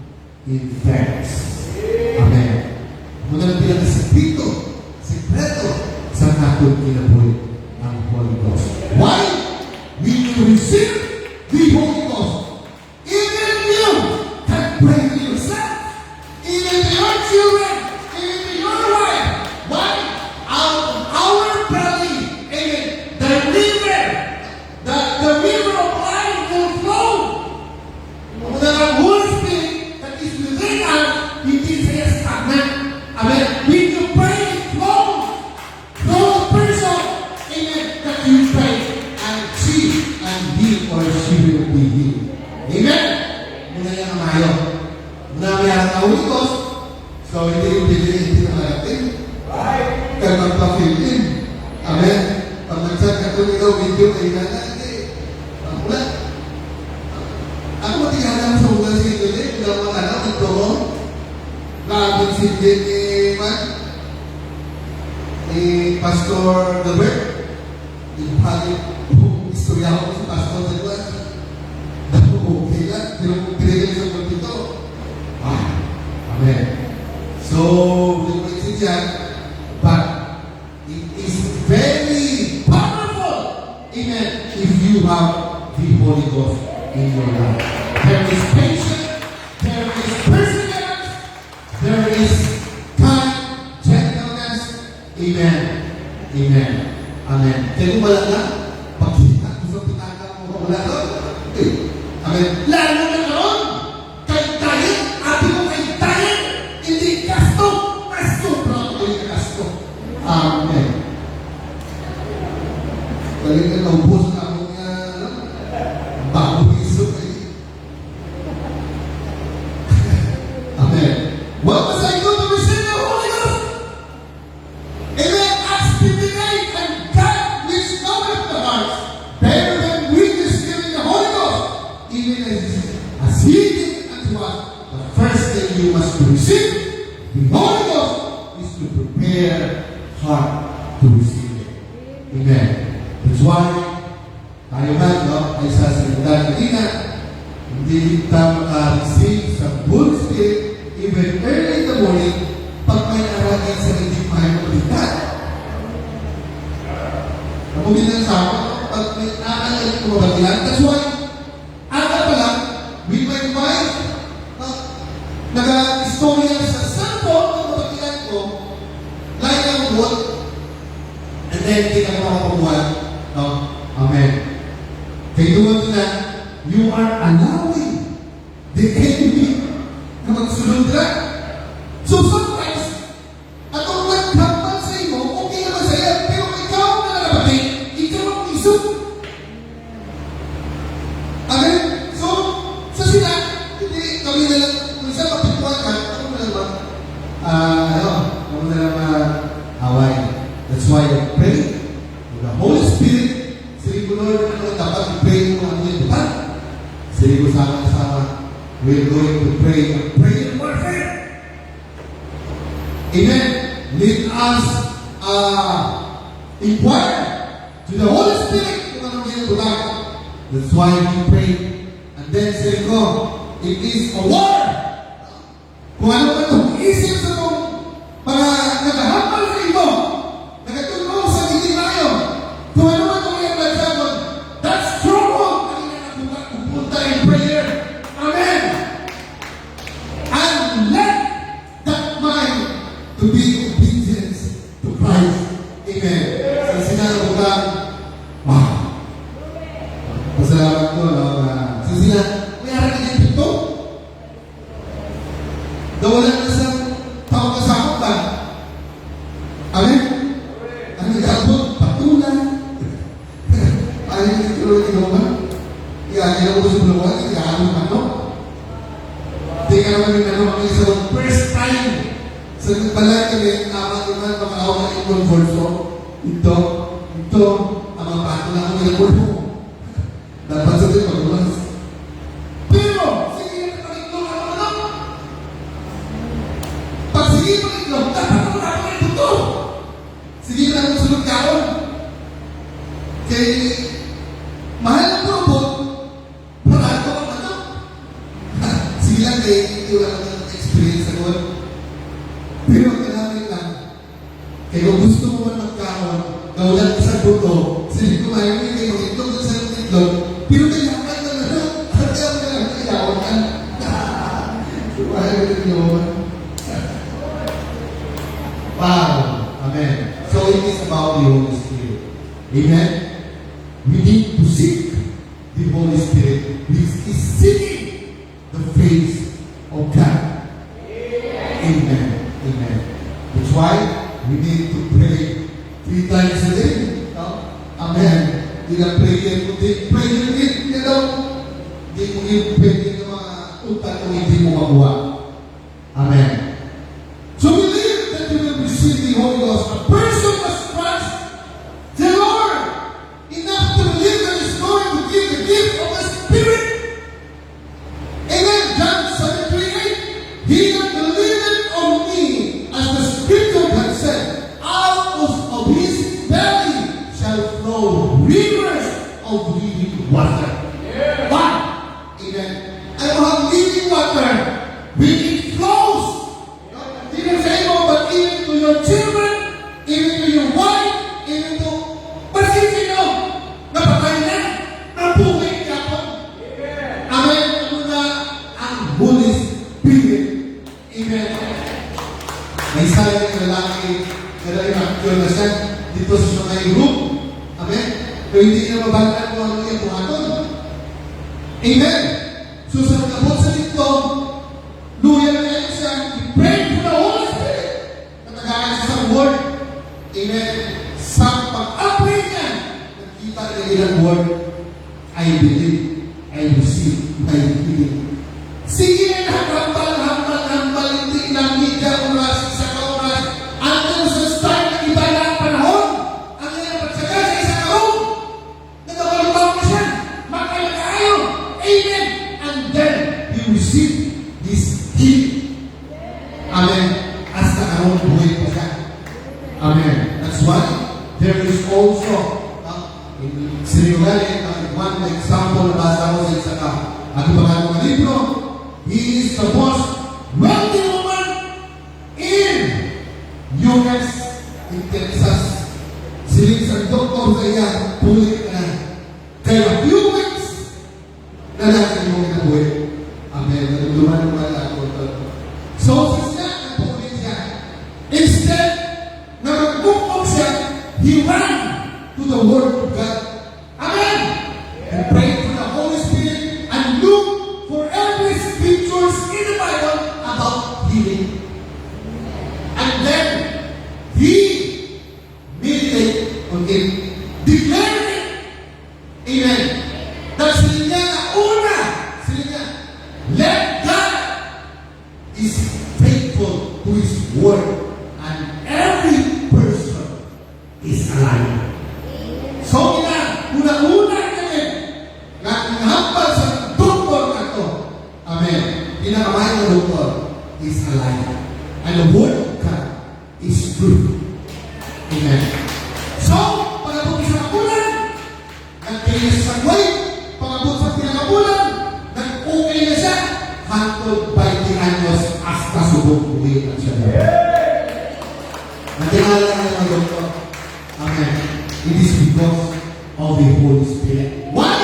in thanks. Amen. Muna na bilang sekreto sa ating kinabuhi ang Holy Ghost. Why? We will receive the Holy Ghost. Even you can pray to yourself. Even your children. Even your wife. Why? Out of our belly, amen, the river of life will flow. Muna ang Holy Spirit that is within us, hindi siya stagnant. Amen. When you pray, it flows. Flow the person, amen, that you pray, and she and he or she will be healed. Amen. Muna yan ang mayo. Muna mayroon na Holy Ghost. So, hindi na natin. Kaya magpa-fill in. Amen. Pag nagsak ka kung ikaw, video kayo na natin. Wala. Ako matigalan sa ulan sa ito din. Hindi ako alam, ito mo. Laging sindig ni Pastor Gilbert. Yung pali, istorya ko si Pastor sa buwan. Okay lang. Pinagin sa buwan dito. Amen. So, hindi ko isinsiyan, but it is very powerful, amen, if you have the Holy Ghost in your life. There is patience, there is perseverance, there is kind, gentleness, amen, amen, amen. Kaya kung wala na, pagkita, gusto pinaka mo, wala doon. Amen. Lalo na karoon, kay tayo, ati mo kay tayo, hindi kasto, bravo, hindi kasto. Amen. Galing ka naubos na akong bago iso kayo. Amen. What must I do to receive the Holy Ghost? Amen. Acts 58, and God which knoweth the hearts, better than we receiving the Holy Ghost, even as He did unto us. The first thing you must receive the Holy Ghost is to prepare heart to receive it. Amen. That's why tayo man, no, ay sasalita kanina, hindi kita maka-receive sa Holy Spirit even early in the morning pag may naragay sa hindi mahimulitan. Napumili na sa ako, pag may nakakalalit ko mabatilan, that's why, aga pa lang, with my mind, nag-istorya sa cellphone ng mabatilan ko, line ang wood, and then hindi na makapabuhan. No? Amen. Kaya doon na, you are allowing the enemy na magsulod ka. So sometimes, atong nagkapan sa imo, okay naman sa iyo, pero ikaw na nalabati, ikaw ang isip. Amen? So, sa sila, hindi, kami na lang, kung isa mapituan ka, ako na lang ako na lang away. That's why I pray with the Holy Spirit. Siri ko Lord, ano dapat i-pray mo ang iyong butan? Siri ko sama-sama, we're going to pray and pray in warfare. Amen. Let us inquire to the Holy Spirit kung anong iyong butan. That's why we pray. And then siri ko, it is a war. Kung ano man itong isip sa itong mga nagahapal sa ito, nagatulong sa ginilayo, kung ano man itong iyong nagsagot, that's stronghold. Kanina na pupunta in prayer. Amen. And let that mind to be obedience to Christ. Amen. Sa sinabutan, pasalamat ko, sa mayroon ka din ito. Nawala na sa tao kasama ba? Amen? Ang nag-abot, patulan. Ayaw niya ito rin ito ba? Iayaw ko sa bulawan, iayaw mo ano? Hindi ka naman yung ano, mga isa first time. Sa nagbalay kami, amat naman, mga awa ng converso. Ito, ang mga patulan ko yung bulto. Dapat sa ito, maglumas. Pero, sige na pag-itlog ano? Pag sige pag-itlog, dapat ako na ito. Sige na ang sunod kaon. Kaya, mahal ang robot, parang ko ang ano. Sige lang kayo, hindi wala ng experience ako. Pero kailangan lang, kaya kung gusto mo man magkaon, gawin sa buto, sige kumain mo kayo, itlog sa itlog, pero kaya ka na lang, at kaya ka lang, kayawan ka. Kumain mo rin naman. Wow. Amen. So it is about the Holy Spirit. Amen. We need to seek the Holy Spirit, which is seeking the face of God. Amen. Amen. That's why we need to pray 3 times a day. No? Amen. Hindi na prayer mo din. Prayer din. You know, hindi mo yung pwede ng mga utak kung hindi mo makuha. Amen. So we believe that you will receive the Holy Ghost. A person must trust the Lord enough to believe that He's going to give the gift of the Spirit. Amen. John 7:38. He that believeth on me, as the Scripture has said, out of his belly shall flow rivers of living water. Why? Amen. I will have living water when it flows. Even sa iyo, but even to your children, even to your wife, even to pasisino, napatay na, nabuhay ka po. Amen. Ano na ang Holy Spirit. Amen. May isa yung lalaki, actor na siya, dito sa mga group. Amen. Pero hindi na mabalaan kung ano yung buhaton. Amen. So sa nagabot sa dito, luya na ngayon siya, pray for the Holy Spirit. Natagalan siya sa word. Amen. Sa pag-apply niya, nakita niya ilang word, I believe, I receive, I believe. Sige na hambal, hindi lang media oras, isa ka oras, hanggang sa start ng iba na panahon, ang yan ang pagsaka sa isang kaon, nagkabalubang na siya, magkalakayo, amen, and then you receive this healing. Amen. As nakaroon buhay pa siya. Amen. That's why there is also in Sinigali, one example na basa ko sa isa ka. Ano ba nga mga libro? He is the most wealthy woman in US, in Texas. Siling sa doktor sa iya, pulit na. Kaya few weeks, na natin yung kinabuhi. Amen. Naluluman naman ako. So, sa siya, nagpulit siya. Instead, na magbukong siya, he ran to the Word of God. Amen. And pray for the Holy Spirit and look for every scriptures in the Bible about healing. And then, he meditate on it. Declare it. Amen. Dahil sila niya na una, sila niya, let God is faithful to His word, and every person is alive. So, una-una natin, na inahambal sa doktor na ito. Amen. Pinakamay ng doktor is alive. And the word of God is true. Amen. So, pagabot sa kapulan, nagkainis sa way, pagabot sa pinakapulan, nag-okay na siya, 120 anyos hasta su buhay at siya na. Natingala na ng doktor. Amen. It is because of the Holy Spirit. Why?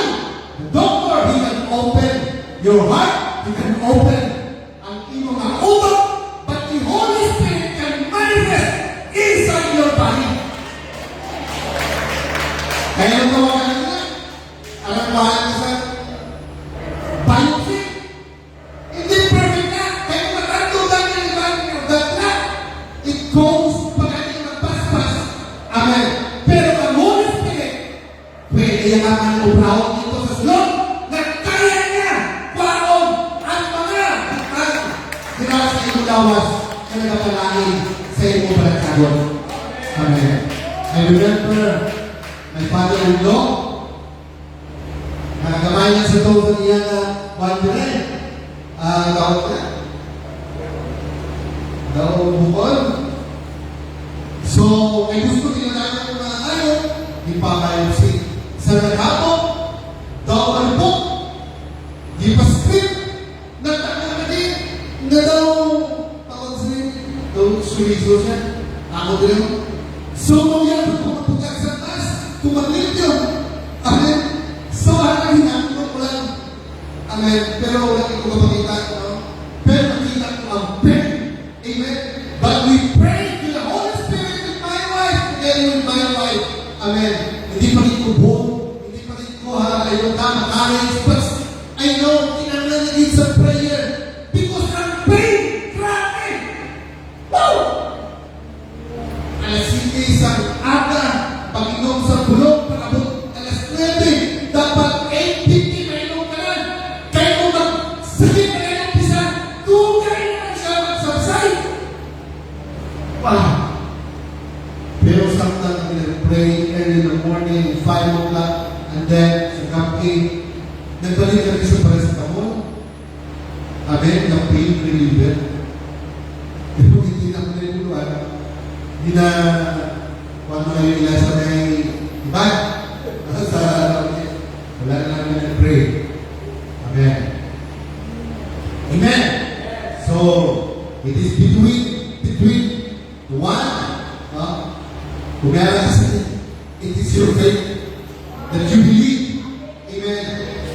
The doctor, he can open your heart, he can open ang iyong mga utak, but the Holy Spirit can manifest inside your body. Kaya ang tawagan nila, alam mo ka sa biopsy? Hindi perfect na. Kaya matatugan niya yung body ng ugat na. It goes pagkakit magpaspas. Amen. Pero ang Holy Spirit, pwede yung ang ubrahon dito sa sulong na kaya niya paon ang mga dinala sa iyong lawas na nagapalain sa iyong balagsagon. Amen. I remember my father-in-law, nakagamay niya sa todo niya na wandering. Daw bukol. So, may gusto nila namin yung mga ayaw, ipabayos sa naghapo, daw alpok, di pa script, nagtakamali, na daw, tawag sila, daw suliso siya, ako din. So, mga pagpapagpagpag sa taas, tumalit yun. Amen. So, harang hinapin ko lang. Amen. Pero wala ko mapakita, no? Pero nakita ko ang pain. Amen. But we pray to the Holy Spirit with my wife, together with my wife. Amen. Hindi pa rin ko buong, hindi pa rin ko ayun tama, courage, but I know, kinanglan na sa prayer. Because ang pain, grabe. Wow! Alas 7 isang aga, pag-inom sa bulok, pag-abot alas 9, dapat 8:50 na inom ka na. Kaya kung magsakit na kayo umpisa, tugay na siya magsabsay. Wow! Pero sometimes I'm going to pray early in the morning, 5 o'clock, and then sa gabi, nagbalik kami sa paracetamol. Amen, na pain reliever. Pero hindi na ako niluluan. Hindi na kung ano kayo nila sa may iba. Wala na namin nag-pray. Amen. Amen. So, it is between the one, kung meron kasi, it is your faith that you believe. Amen.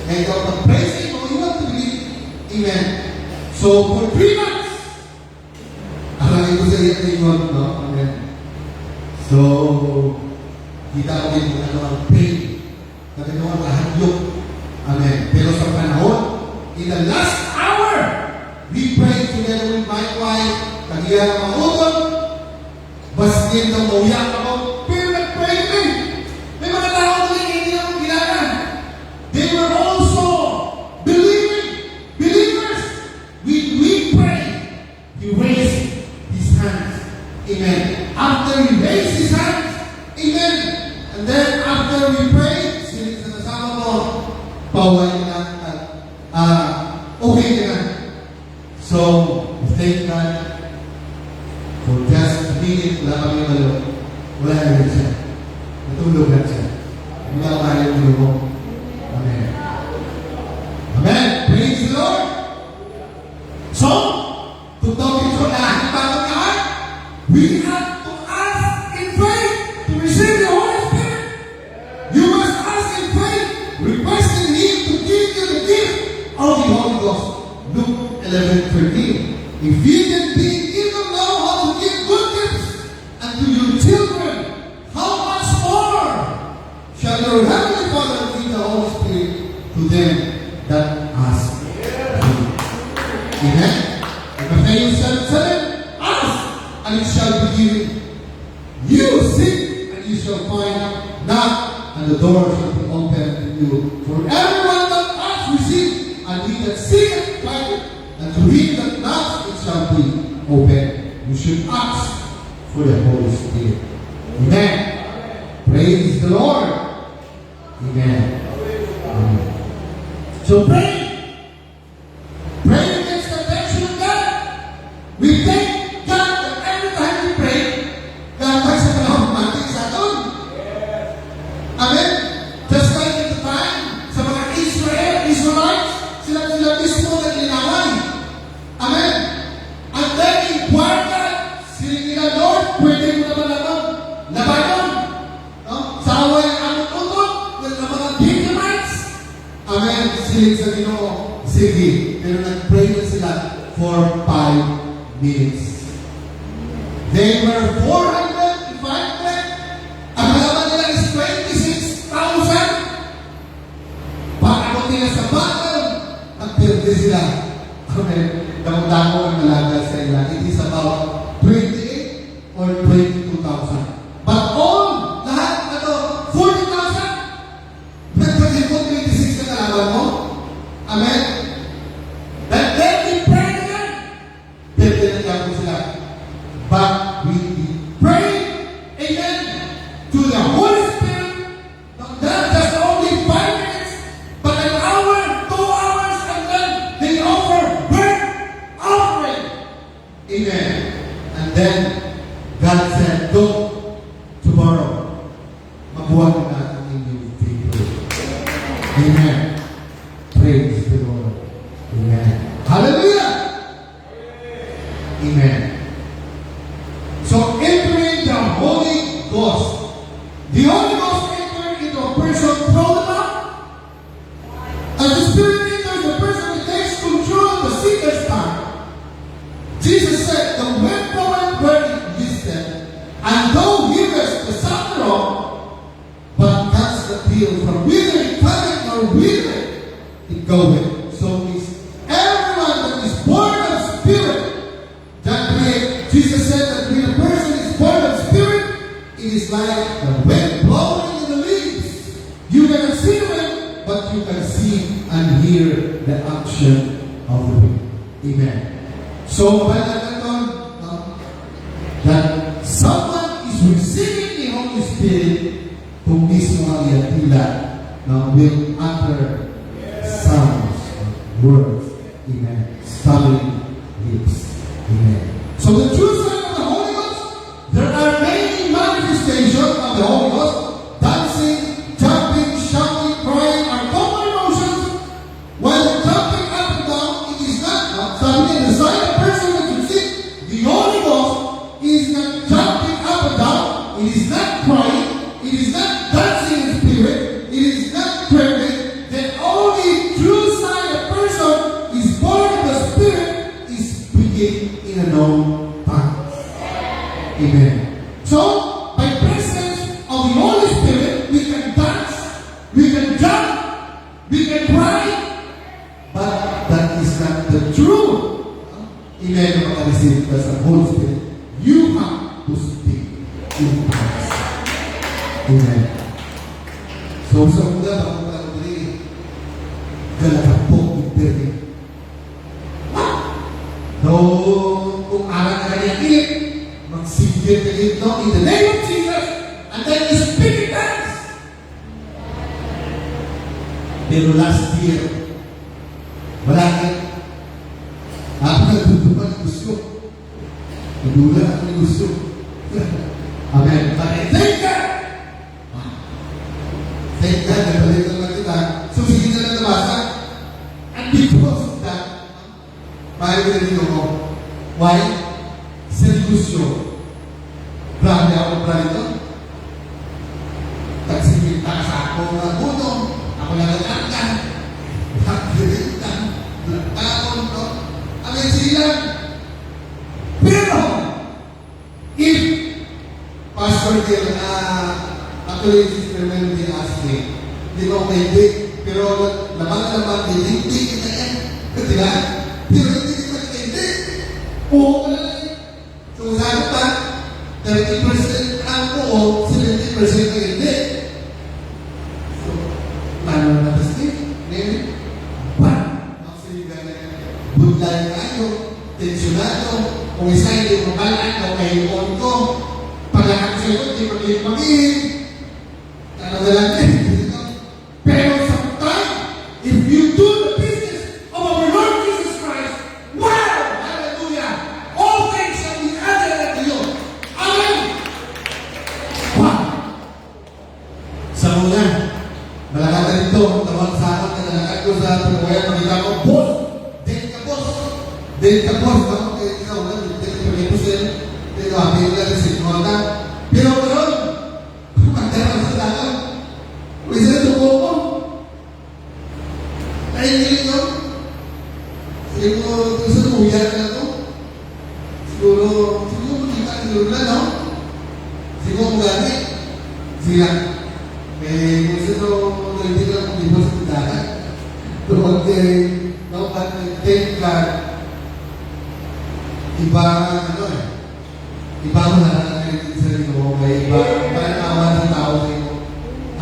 And ikaw mag-praise Him or you want to believe. Amen. So, for 3 months, arangin ko sa iyo ngayon, no? Amen. So, kita ko din kung ano ang pain, na ano ang kahadyok. Amen. Pero sa panahon, in the last hour, we prayed together with my wife, kagiyan ang mautod, baskin ng mauyak ako, pero nag-pray kami. May mga tao din hindi akong kilala. They were also believers. When we pray, he raised his hands. Amen. After he raised his hands, amen. And then after we pray, sinig sa kasama mo, bawal na at okay na. So, thank God for just a minute, wala kami malo. Wala na rin siya. Natulog na siya. Hindi ako kaya yung mo. Amen. Amen. Praise the Lord. So, to talk ito lahat bago lahat, we have to ask in faith to receive the Holy Spirit. You must ask in faith, requesting Him to give you the gift of the Holy Ghost. Luke 11:13. If you can be even know how to give good gifts unto your children, how much more shall your heavenly Father give the Holy Spirit to them that ask Him? Amen. In Matthew 7:7, ask and it shall be given. You seek and you shall find. Knock and the door shall be opened to you. For everyone that asks receive, and he that seeketh findeth, and to him that knocks it shall be opened. You should ask for the Holy Spirit. Amen. Praise the Lord. Amen. Amen. So pray. Pray against the temptation of God. We thank God that every time we pray, God has a romantic sa atin. Amen. Just like at the time, sa mga Israelites, sila mismo naglinaway. Amen. And then minutes. They were 400, 500. Ang halaman nila is 26,000. Pagkakot nila sa battle, nagpirde sila. Amen. Damo-damo ang nalaga sa ila. It is about 28 or 22,000. But all, lahat, 40,000. Nagpagipot 26 na kalaban mo. Amen. That then we pray again. Pirde na niya po sila. But we pray, amen, to the Holy Spirit, not just only 5 minutes, but an hour, 2 hours, and then they offer burnt offering. Amen. And then God said, go tomorrow. Mabuhat na natin inyong victory. Amen. Praise the Lord. Amen. Hallelujah. Amen. So entering the Holy Ghost. The Holy Ghost entered into a person from the mouth. As the Spirit enters the person, it takes control of the seeker's heart. Jesus said, the wind bloweth where it listed, and thou hearest the sound thereof, but canst not tell from whither it cometh nor whither it goeth. So is everyone that is born of Spirit. That way, Jesus said that when a person is born of Spirit, it is like the wind blowing in the leaves. You cannot see the wind, but you can see and hear the action of the wind. Amen. So, that someone is receiving the Holy Spirit kung mismo ang iatila will utter sounds, words. Amen. Stumbling lips. Amen. So the true sign of the Holy Ghost, there are many manifestations of the Holy Ghost. Dancing, jumping, shouting, crying are common emotions. While jumping up and down, it is not. Sabi the sign of person that you see, the Holy Ghost is not jumping up and down. It is not crying. It is not dancing in spirit. It is not trembling. The only true sign of person is born of the Spirit is speaking in a known tongue. Amen. So, by presence of the Holy Spirit, we can dance, we can jump, we can cry, but that is not the truth. Amen. Maka-receive ka sa Holy Spirit. You have to speak in tongues. Amen. So, sa una, bago tayo dali, galakapok yung birthday. So, kung aral na kanyang inip, magsigil ka dito in the name of Jesus, and then you speak in tongues. Pero last year, wala ka. Ako nagtutupan ng gusto. Nadula ako ng gusto. Amen. But thank God! Thank God, nabalitan lang kita. So, sige na lang nabasa. And because of that, mahal ka dito ko. Why? Seryoso. Grabe ako dito. Tagsimita sa ako na buto. Ako lang nagkakang. Nagkakang. Nagkakang to. Amin sila. Pero, if Pastor Gil, actually, Sister Melody asked me, di ba may date, pero lamang-lamang, hindi kita yan. Kasi nga, pero hindi kita hindi. Oo, wala lang. So, sabi pa, 30% ang oo, 70% ang hindi. So, paano na kasi? Ngayon, actually, budlay kayo, tensyonado, kung isa hindi mo kalaan, o kayo ko, paglakan sa iyo, hindi mag-iin. Ano na lang din. Pero sometimes, if you do the business of our Lord Jesus Christ, wow! Hallelujah! All things shall be added unto you. Amen! Wow! Sa una, malakatan ito, tawag sa akin, nalakad ko sa pagkawayan, makita ko, boss! Date ka, boss! Date ka, boss! Ako, kaya ikaw, date ka, pag-ipos din. Dito, happy na rin, sinimota. Pero karon, magdara sa dagat. Kung isa ito po ko, ay hindi nyo. Sige mo, kung isa ito, uyan ka na ito. siguro makita ni Lola, no? Siguro gani. Sila. Eh, kung sino, hindi lang kung di ba sa tindahan. Tungkol kay, no, at thank God, iba, ano eh, iba mo na lang sa sarili mo, may iba, pananawa ng tao sa iyo.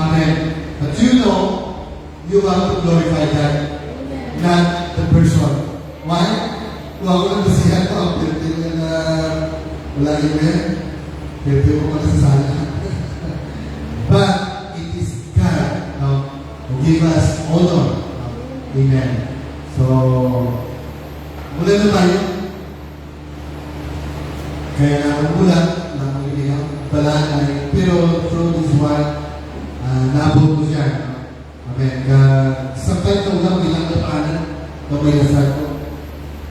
Amen. But you know, you have to glorify God, not the person. Why? Kung ako lang basihan ko, ang pinipin na wala yun, pinipin ko pala sa sana. But it is God who give us honor. Amen. So, mula na tayo. Kaya nakukulat na mag-iiyak balanay. Pero through this one, naabot ko siya. Amen. Sampai ito lang bilang kapaanan na may nasal ko.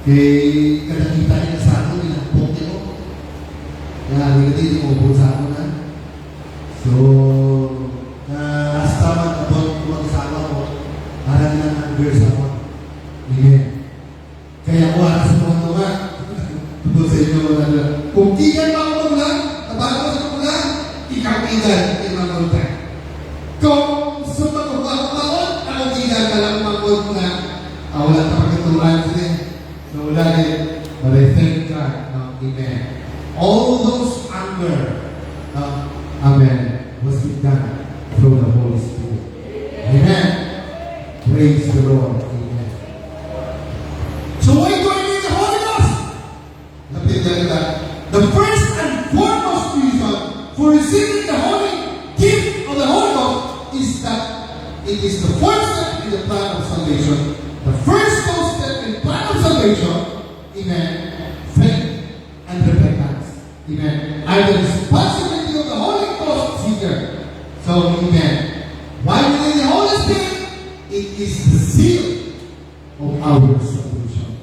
Kaya nakita niya sa akin, bilang poke ko. Kaya hindi mo po sa akin na. So, hasta mag-abot ko mag-asawa ko, parang nang-verse ako. Amen. Kaya ko aras mo ito nga. Tungkol sa inyo, kung ikan pa ako lang, nabago sa mga, ikaw ikan, iman mo. Kung sumagot ako maon, ako ikan ka lang magon na, wala ka pagkaturan sila. So, wala din. But I thank God. Amen. All those anger, amen, was done through the Holy Spirit. Amen. Praise the Lord. Amen. So why do I need the Holy Ghost? The first and foremost reason for receiving the holy gift of the Holy Ghost is that it is the first step in the plan of salvation. The first step in the plan of salvation, amen, faith and repentance. Amen. And the responsibility of the Holy Ghost is here. So, amen. Why we need the Holy Spirit? It is the seal of our salvation.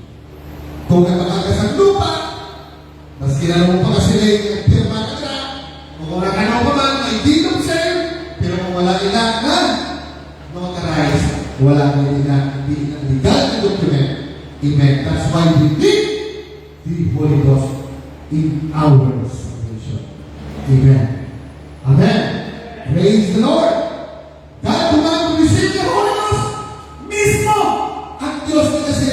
Kung nagpapagka sa lupa, maski na mo pa kasi yung pirma ka na, kung wala ka na pa man, may dinom sa'yo, pero kung wala ilang na, notarized, wala ilang, hindi na legal na document. Amen. That's why we need the Holy Ghost in our salvation. Amen. Amen. Praise the Lord. God command to receive the Holy Ghost. Mismo ang Diyos na kasi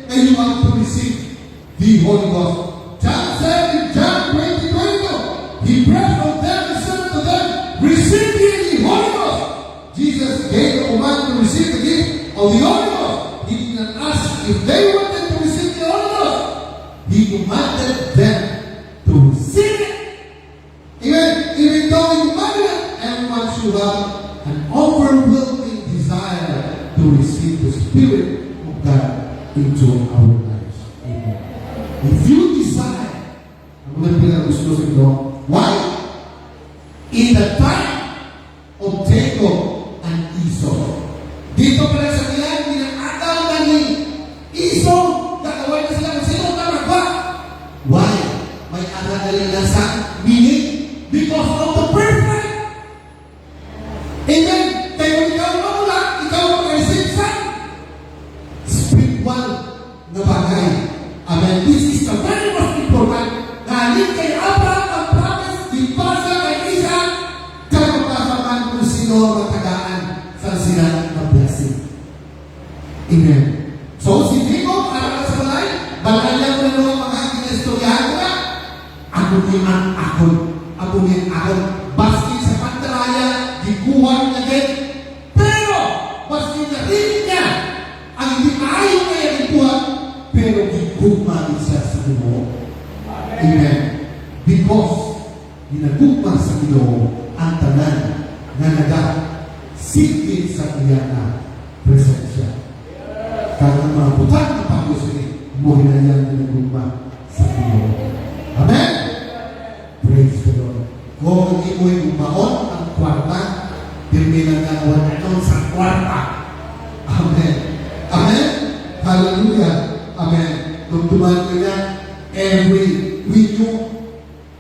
ay you have to receive the Holy Ghost. John said in John 20:22, He breathed on them and said to them, receive ye the Holy Ghost. Jesus gave the command to receive the gift of the Holy Ghost. He did not ask if they wanted to receive the Holy Ghost. He commanded them to receive it. Even though he commanded it, everyone should have an overwhelming desire to receive the Spirit of God into our lives. Amen. If you desire, ang mga pinag-gusto sa inyo, why? In the time of Jacob and Esau. Dito pala sa niyan, pinag-ataw na ni Esau, nakawal na sila ng sino taragwa. Why? May aral na rin nasa meaning because of the birthright. Amen. Kaya kung ikaw mawala, ikaw mag-receive sa spiritual na bagay. Amen. This is the very most important. Nalit kay Abraham ang promise, di pasa kay Isaac, kapapasaman kung sino matagaan sa sila na blessing. Amen. So, si Jacob, alam sa balay, balay lang na mga mga kinestoryahan ko na, ako din ang akon. Ako din akon. Baski sa pantaraya, dikuhan niya din. Pero, baski na rin niya, ang hindi ayaw na yung dikuhan, pero dikugma siya sa Ginoo. Amen. Because, ginagugma sa Ginoo ang tanan na nag-sigit sa iyana presensya. Kaya mga butang na pag-usili, muli na yan ginagugma sa Ginoo. Amen? Praise the Lord. Kung hindi mo yung maon ang kwarta, pirmilan na nawan sa kwarta. Amen. Amen? Hallelujah. Amen. Kung tumahan ka niya, every week you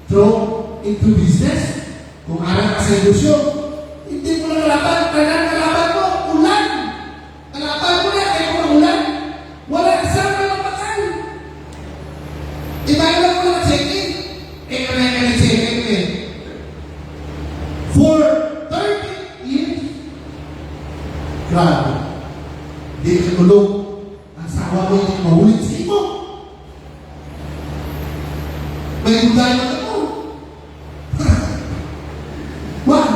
throw into business, kung aral ka sa ilusyon, hindi mo na kalaban, kalaban mo, ulan. Kalaban mo na, kaya kung ulan, wala ka sa mga patay. Ibahin mo lang sa Grabe. Hindi ka tulog. Ang sawa mo yung mahulit sa imo. May hugay na ako. One.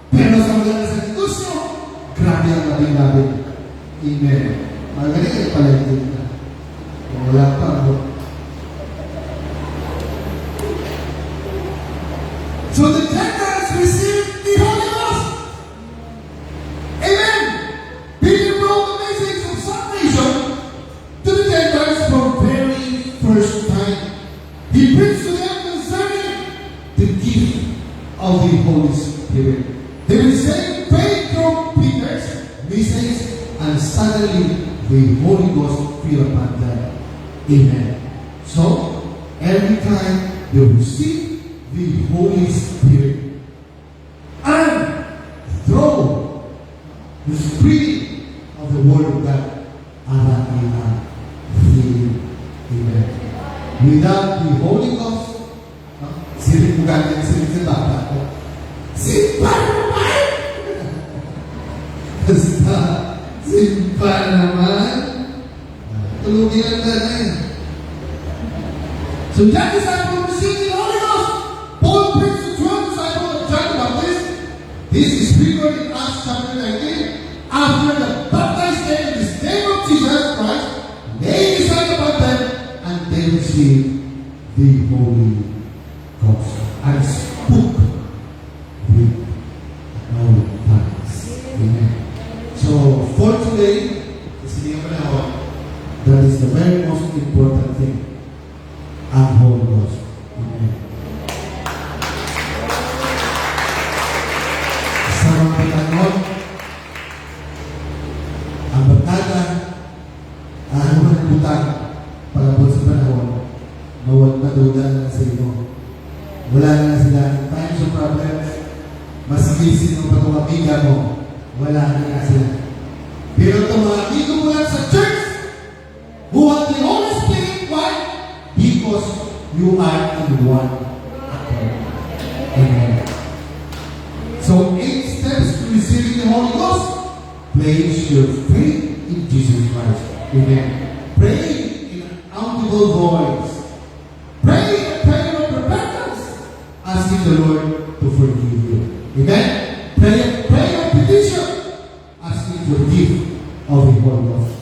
Pero sa mga sa negosyo, grabe ang labing namin. Amen. Magaling ay palagin na. Kung wala pa ako. So the Gentiles received the Holy Ghost. Amen. Peter brought the message of salvation to the Gentiles for very first time. He preached to them concerning the gift of the Holy Spirit. They received faith from Peter's message, and suddenly the Holy Ghost fell upon them. Amen. So every time they receive the Holy Spirit and through the spreading of the Word of God, Amen. Without the Holy Ghost, sila po ganyan sila sa bata ko. Simpan naman! Basta, simpan naman. Tulungin ang nanay. So John disciple received the Holy Ghost. Paul preached to 12 disciples of John the Baptist. This is recorded in Acts chapter 19. After the baptized them in the name of Jesus Christ, they decided about them and they received the Holy Ghost and spoke with no tongues. Amen. So for today, that is the very most important thing. Ang Holy Ghost. Amen. Sa mga panahon, ang barkada, ang mga butang, palabot sa panahon, mawag maduda na sa inyo. Wala na sila times of problems, maski sino pa itong amiga mo, wala na sila. Pero itong mga amigo mo lang sa church, who have the Holy Spirit, why? Because you are in one accord. Amen. So 8 steps to receiving the Holy Ghost. Place your faith in Jesus Christ. Amen. Pray in an audible voice. Pray a prayer of repentance, asking the Lord to forgive you. Amen. Pray a prayer of petition, asking for the gift of the Holy Ghost.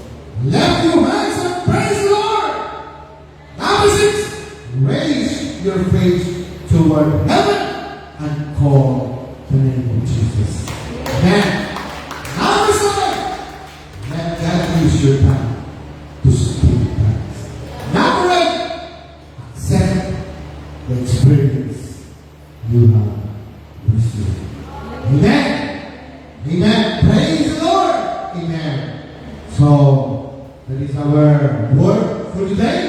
Lift your hands and praise the Lord. Number 6, raise your face toward heaven and call the name of Jesus. Amen. Number 7, let God use your time to speak tongues. Number 8, accept the experience you have received. Amen. Amen. Praise the Lord. Amen. So, that is our word for today.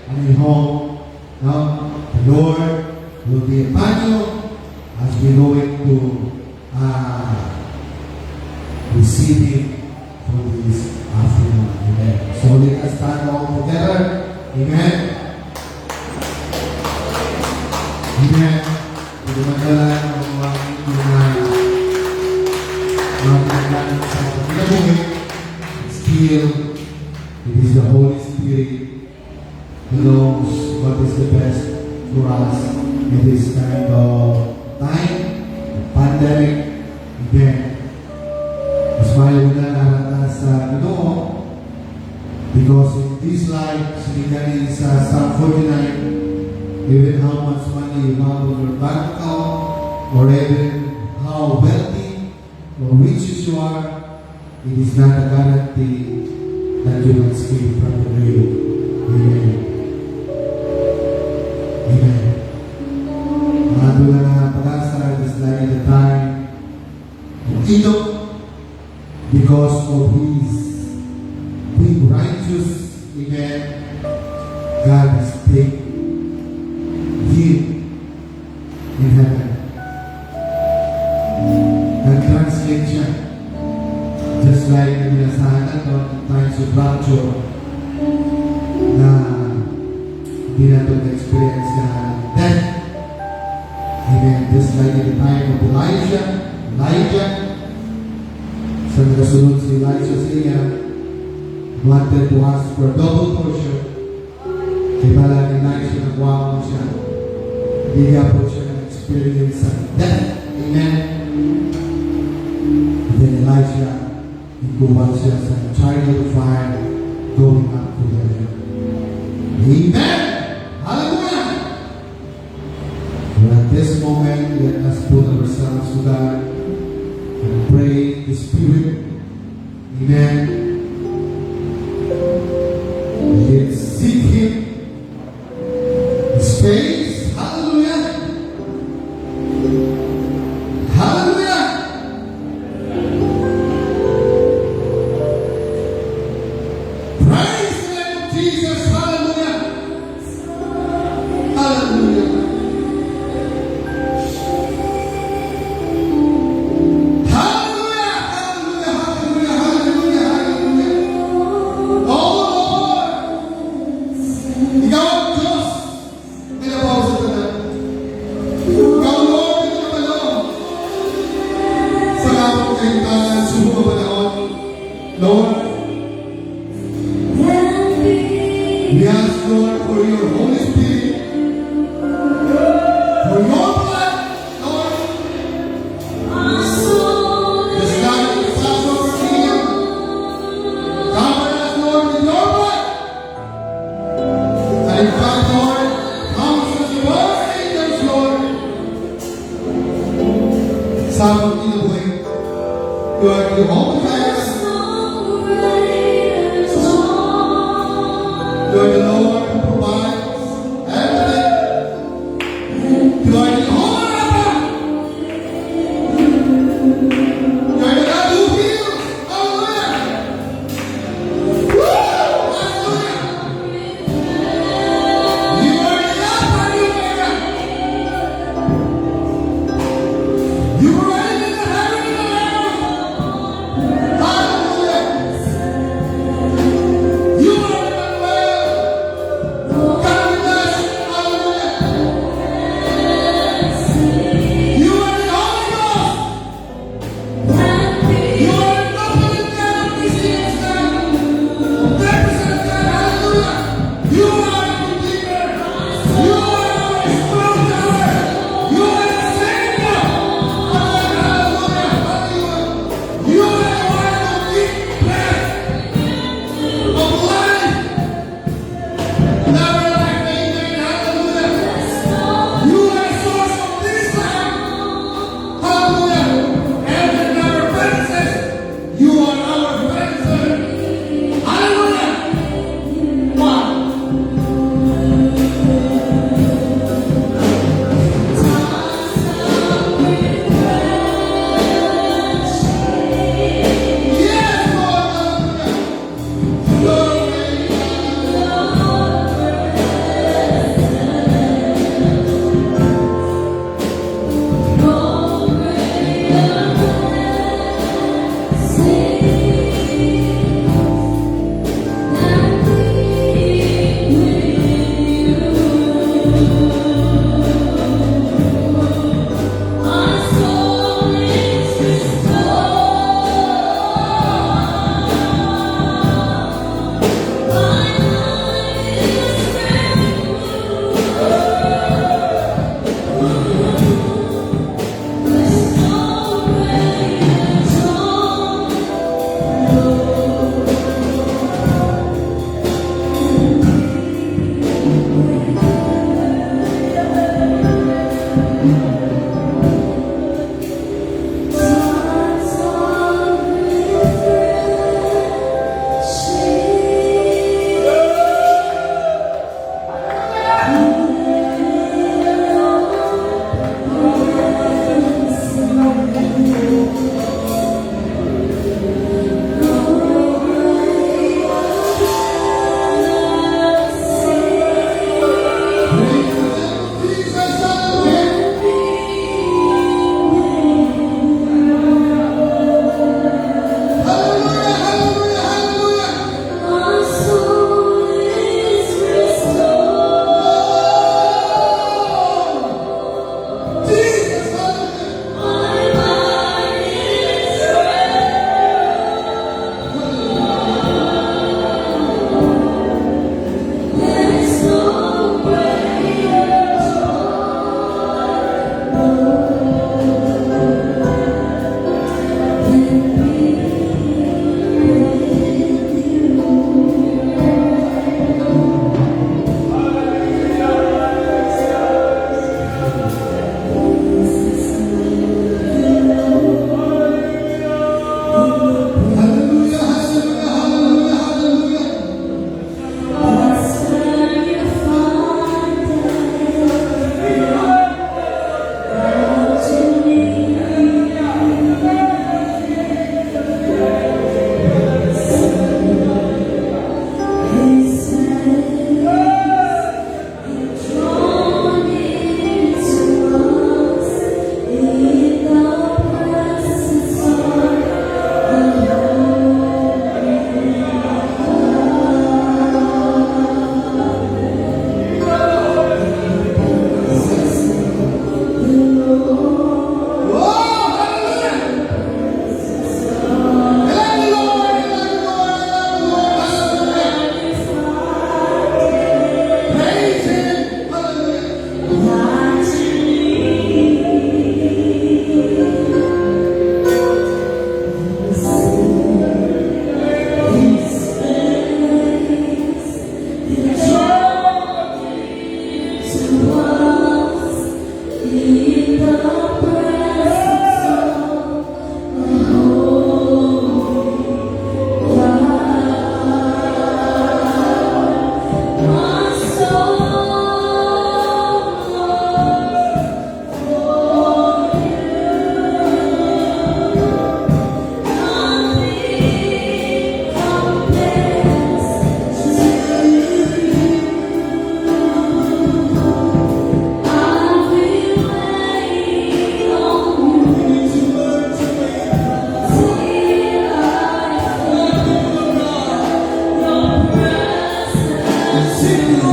And we hope now the Lord will be upon you as we go into receiving for this afternoon. Amen. So let us stand all together. Amen. Amen. Pagmadalan ang mga sa pagkabuhin. Still, it is the Holy Spirit who knows what is the best for us in this kind of time, pandemic, again. Mas mayo na narata sa Ginoo because in this life, sinigani sa Psalm 49, even how much money you have on your bank account, or even how wealthy or riches you are, it is not a guarantee that you will escape from the grave. Amen. Amen. Mga doon na pag-asa, just like the time of Enoch, because of his being righteous, amen, God has taken him in heaven. Nag-translate siya. Just like yung nasahan natin in times of rapture na hindi natin na-experience na death. Amen. Just like in the time of Elijah, sa Sunod si Elijah sa iya, wanted to ask for a double portion. Kaya pala ni Elijah nagwawang siya. Bigyan po siya ng experience sa death. Amen. And then Elijah, ikuha siya sa chariot fire going up to heaven. Amen. Hallelujah. And at this moment, let us put ourselves to God and pray the Spirit. Amen. Let's seek Him. His face. Hallelujah. Hallelujah. Praise the name of Jesus. Hallelujah. Hallelujah. Hallelujah. Hallelujah. Hallelujah. Hallelujah. Hallelujah. Oh Lord. Ikaw ang Diyos. Pinapausa ka na. Ikaw Lord, ikaw panahon. Salamat kayong tanan, sumo ka panahon. Lord, we ask Lord for your Holy Spirit, for your blood, Lord. Just like the Passover meal, cover us, Lord, with your blood. And in fact, Lord, promise us your angels, Lord. Sa aming kinabuhi, you are the only guide. You are the Lord who provides everything. You are the Holy Rapper. You are the God who heals. Hallelujah. Woo! Hallelujah. You are the Alpha and the Omega. You reign in the heaven and the earth. Hallelujah. You are Emmanuel. I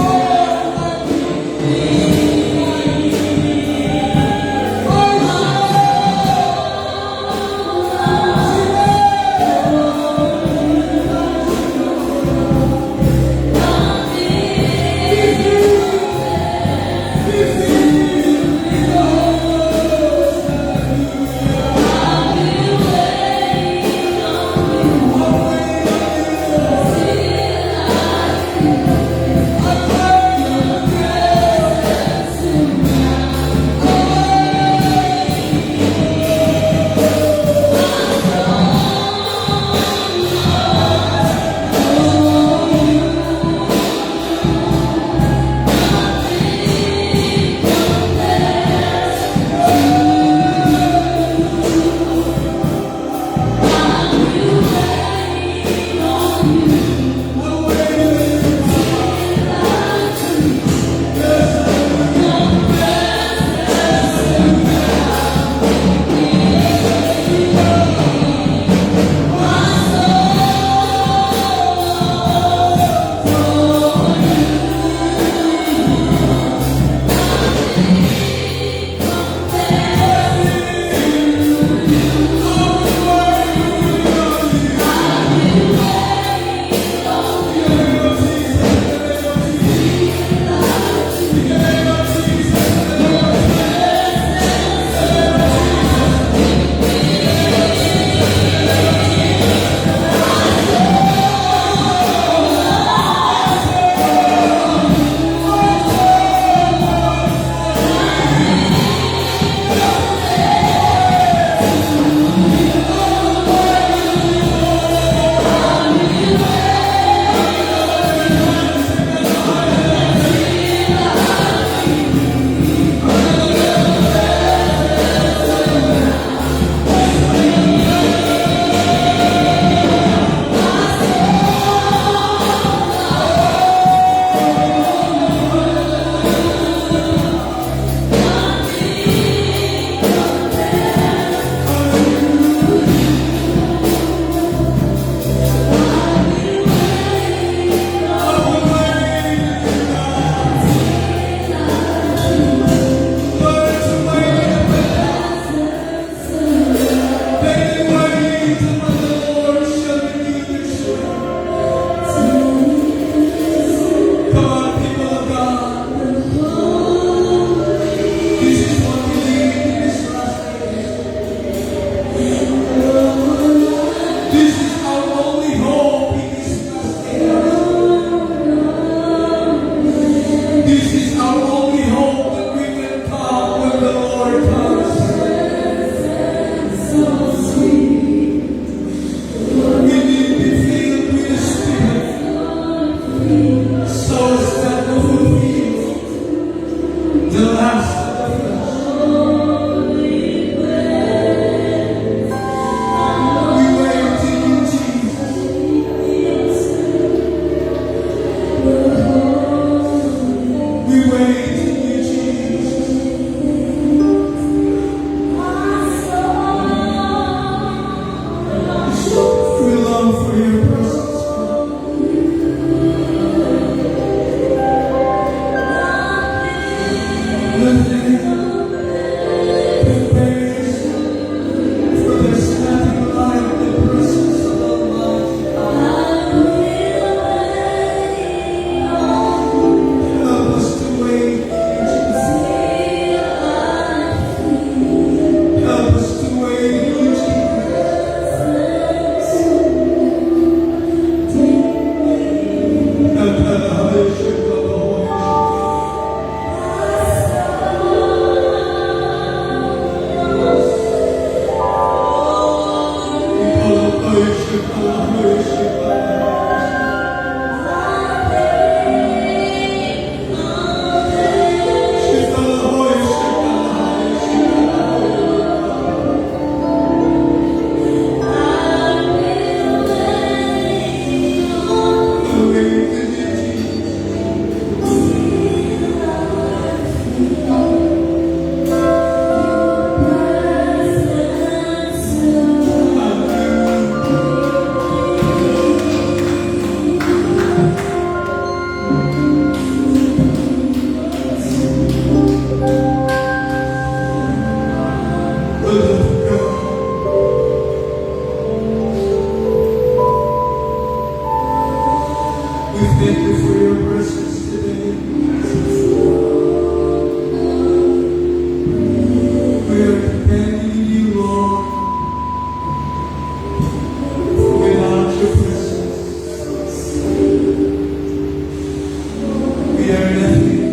fear nothing.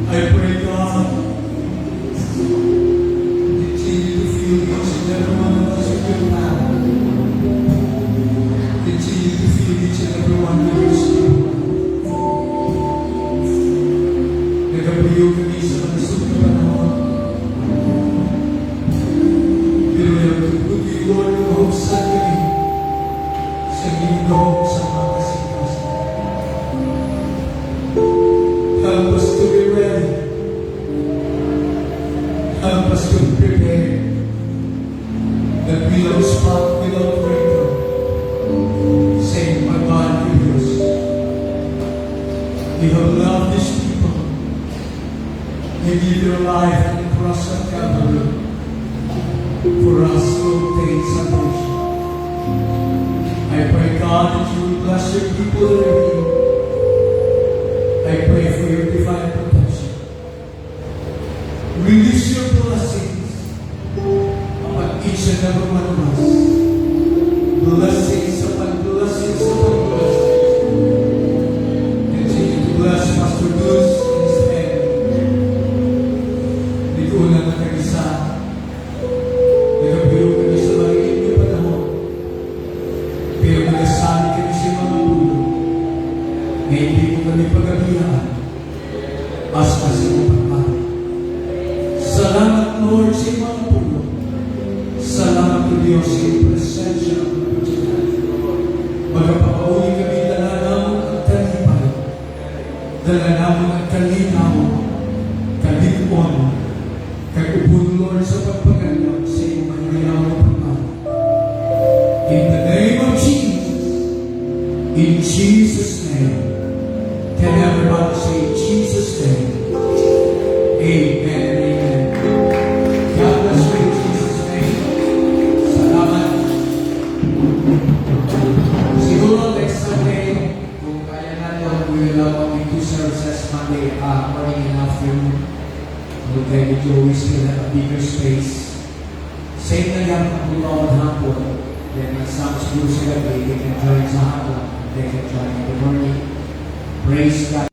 I pray, God, continue to fill each and every one of us with your power. Continue to fill each and every one with your spirit. Nagapayo kami sa malusog na panahon. Pero nagtutuloy, Lord, ang mahusad kami sa ginagawa sa mga kasikasan. Help us to be ready. Help us to prepare that we don't spot without wrinkle. Same my God with us. You have loved these people. You give your life on the cross of Calvary for us to obtain salvation. I pray, God, that you will bless your people that are here. I pray for your divine protection. Release your blessings upon each and every one of us. Blessings upon blessings upon blessings. Continue to bless Pastor Luz and his family. Hindi ko na nakagisa. Nagabiyo kami sa maliit na panahon. Pero nagasali kami sa mga pulo. Ngayon hindi ko kami pagabihan. Basta sa mga pagmahal. Salamat, Lord, sa mga pulo. Salamat po Diyos sa iyong presensya ng pagkakas. Magpapauli kami, dala namin ang talipay. Dala namin ang kalinaw, kalikon, kagubun, Lord, sa pagpaganap sa iyong kalinaw na pagmahal. In the name of Jesus, in Jesus' name, can everybody say Jesus' name? Amen and amen. God bless you in Jesus' name. Salamat. Siguro next Sunday, kung kaya natin, we will have only 2 services, Monday, morning and afternoon. We'll try to always still have a bigger space. Same na lang ang buwan hapon. Then some schools sa gabi, they can join sa hapon. They can join in the morning. Praise God.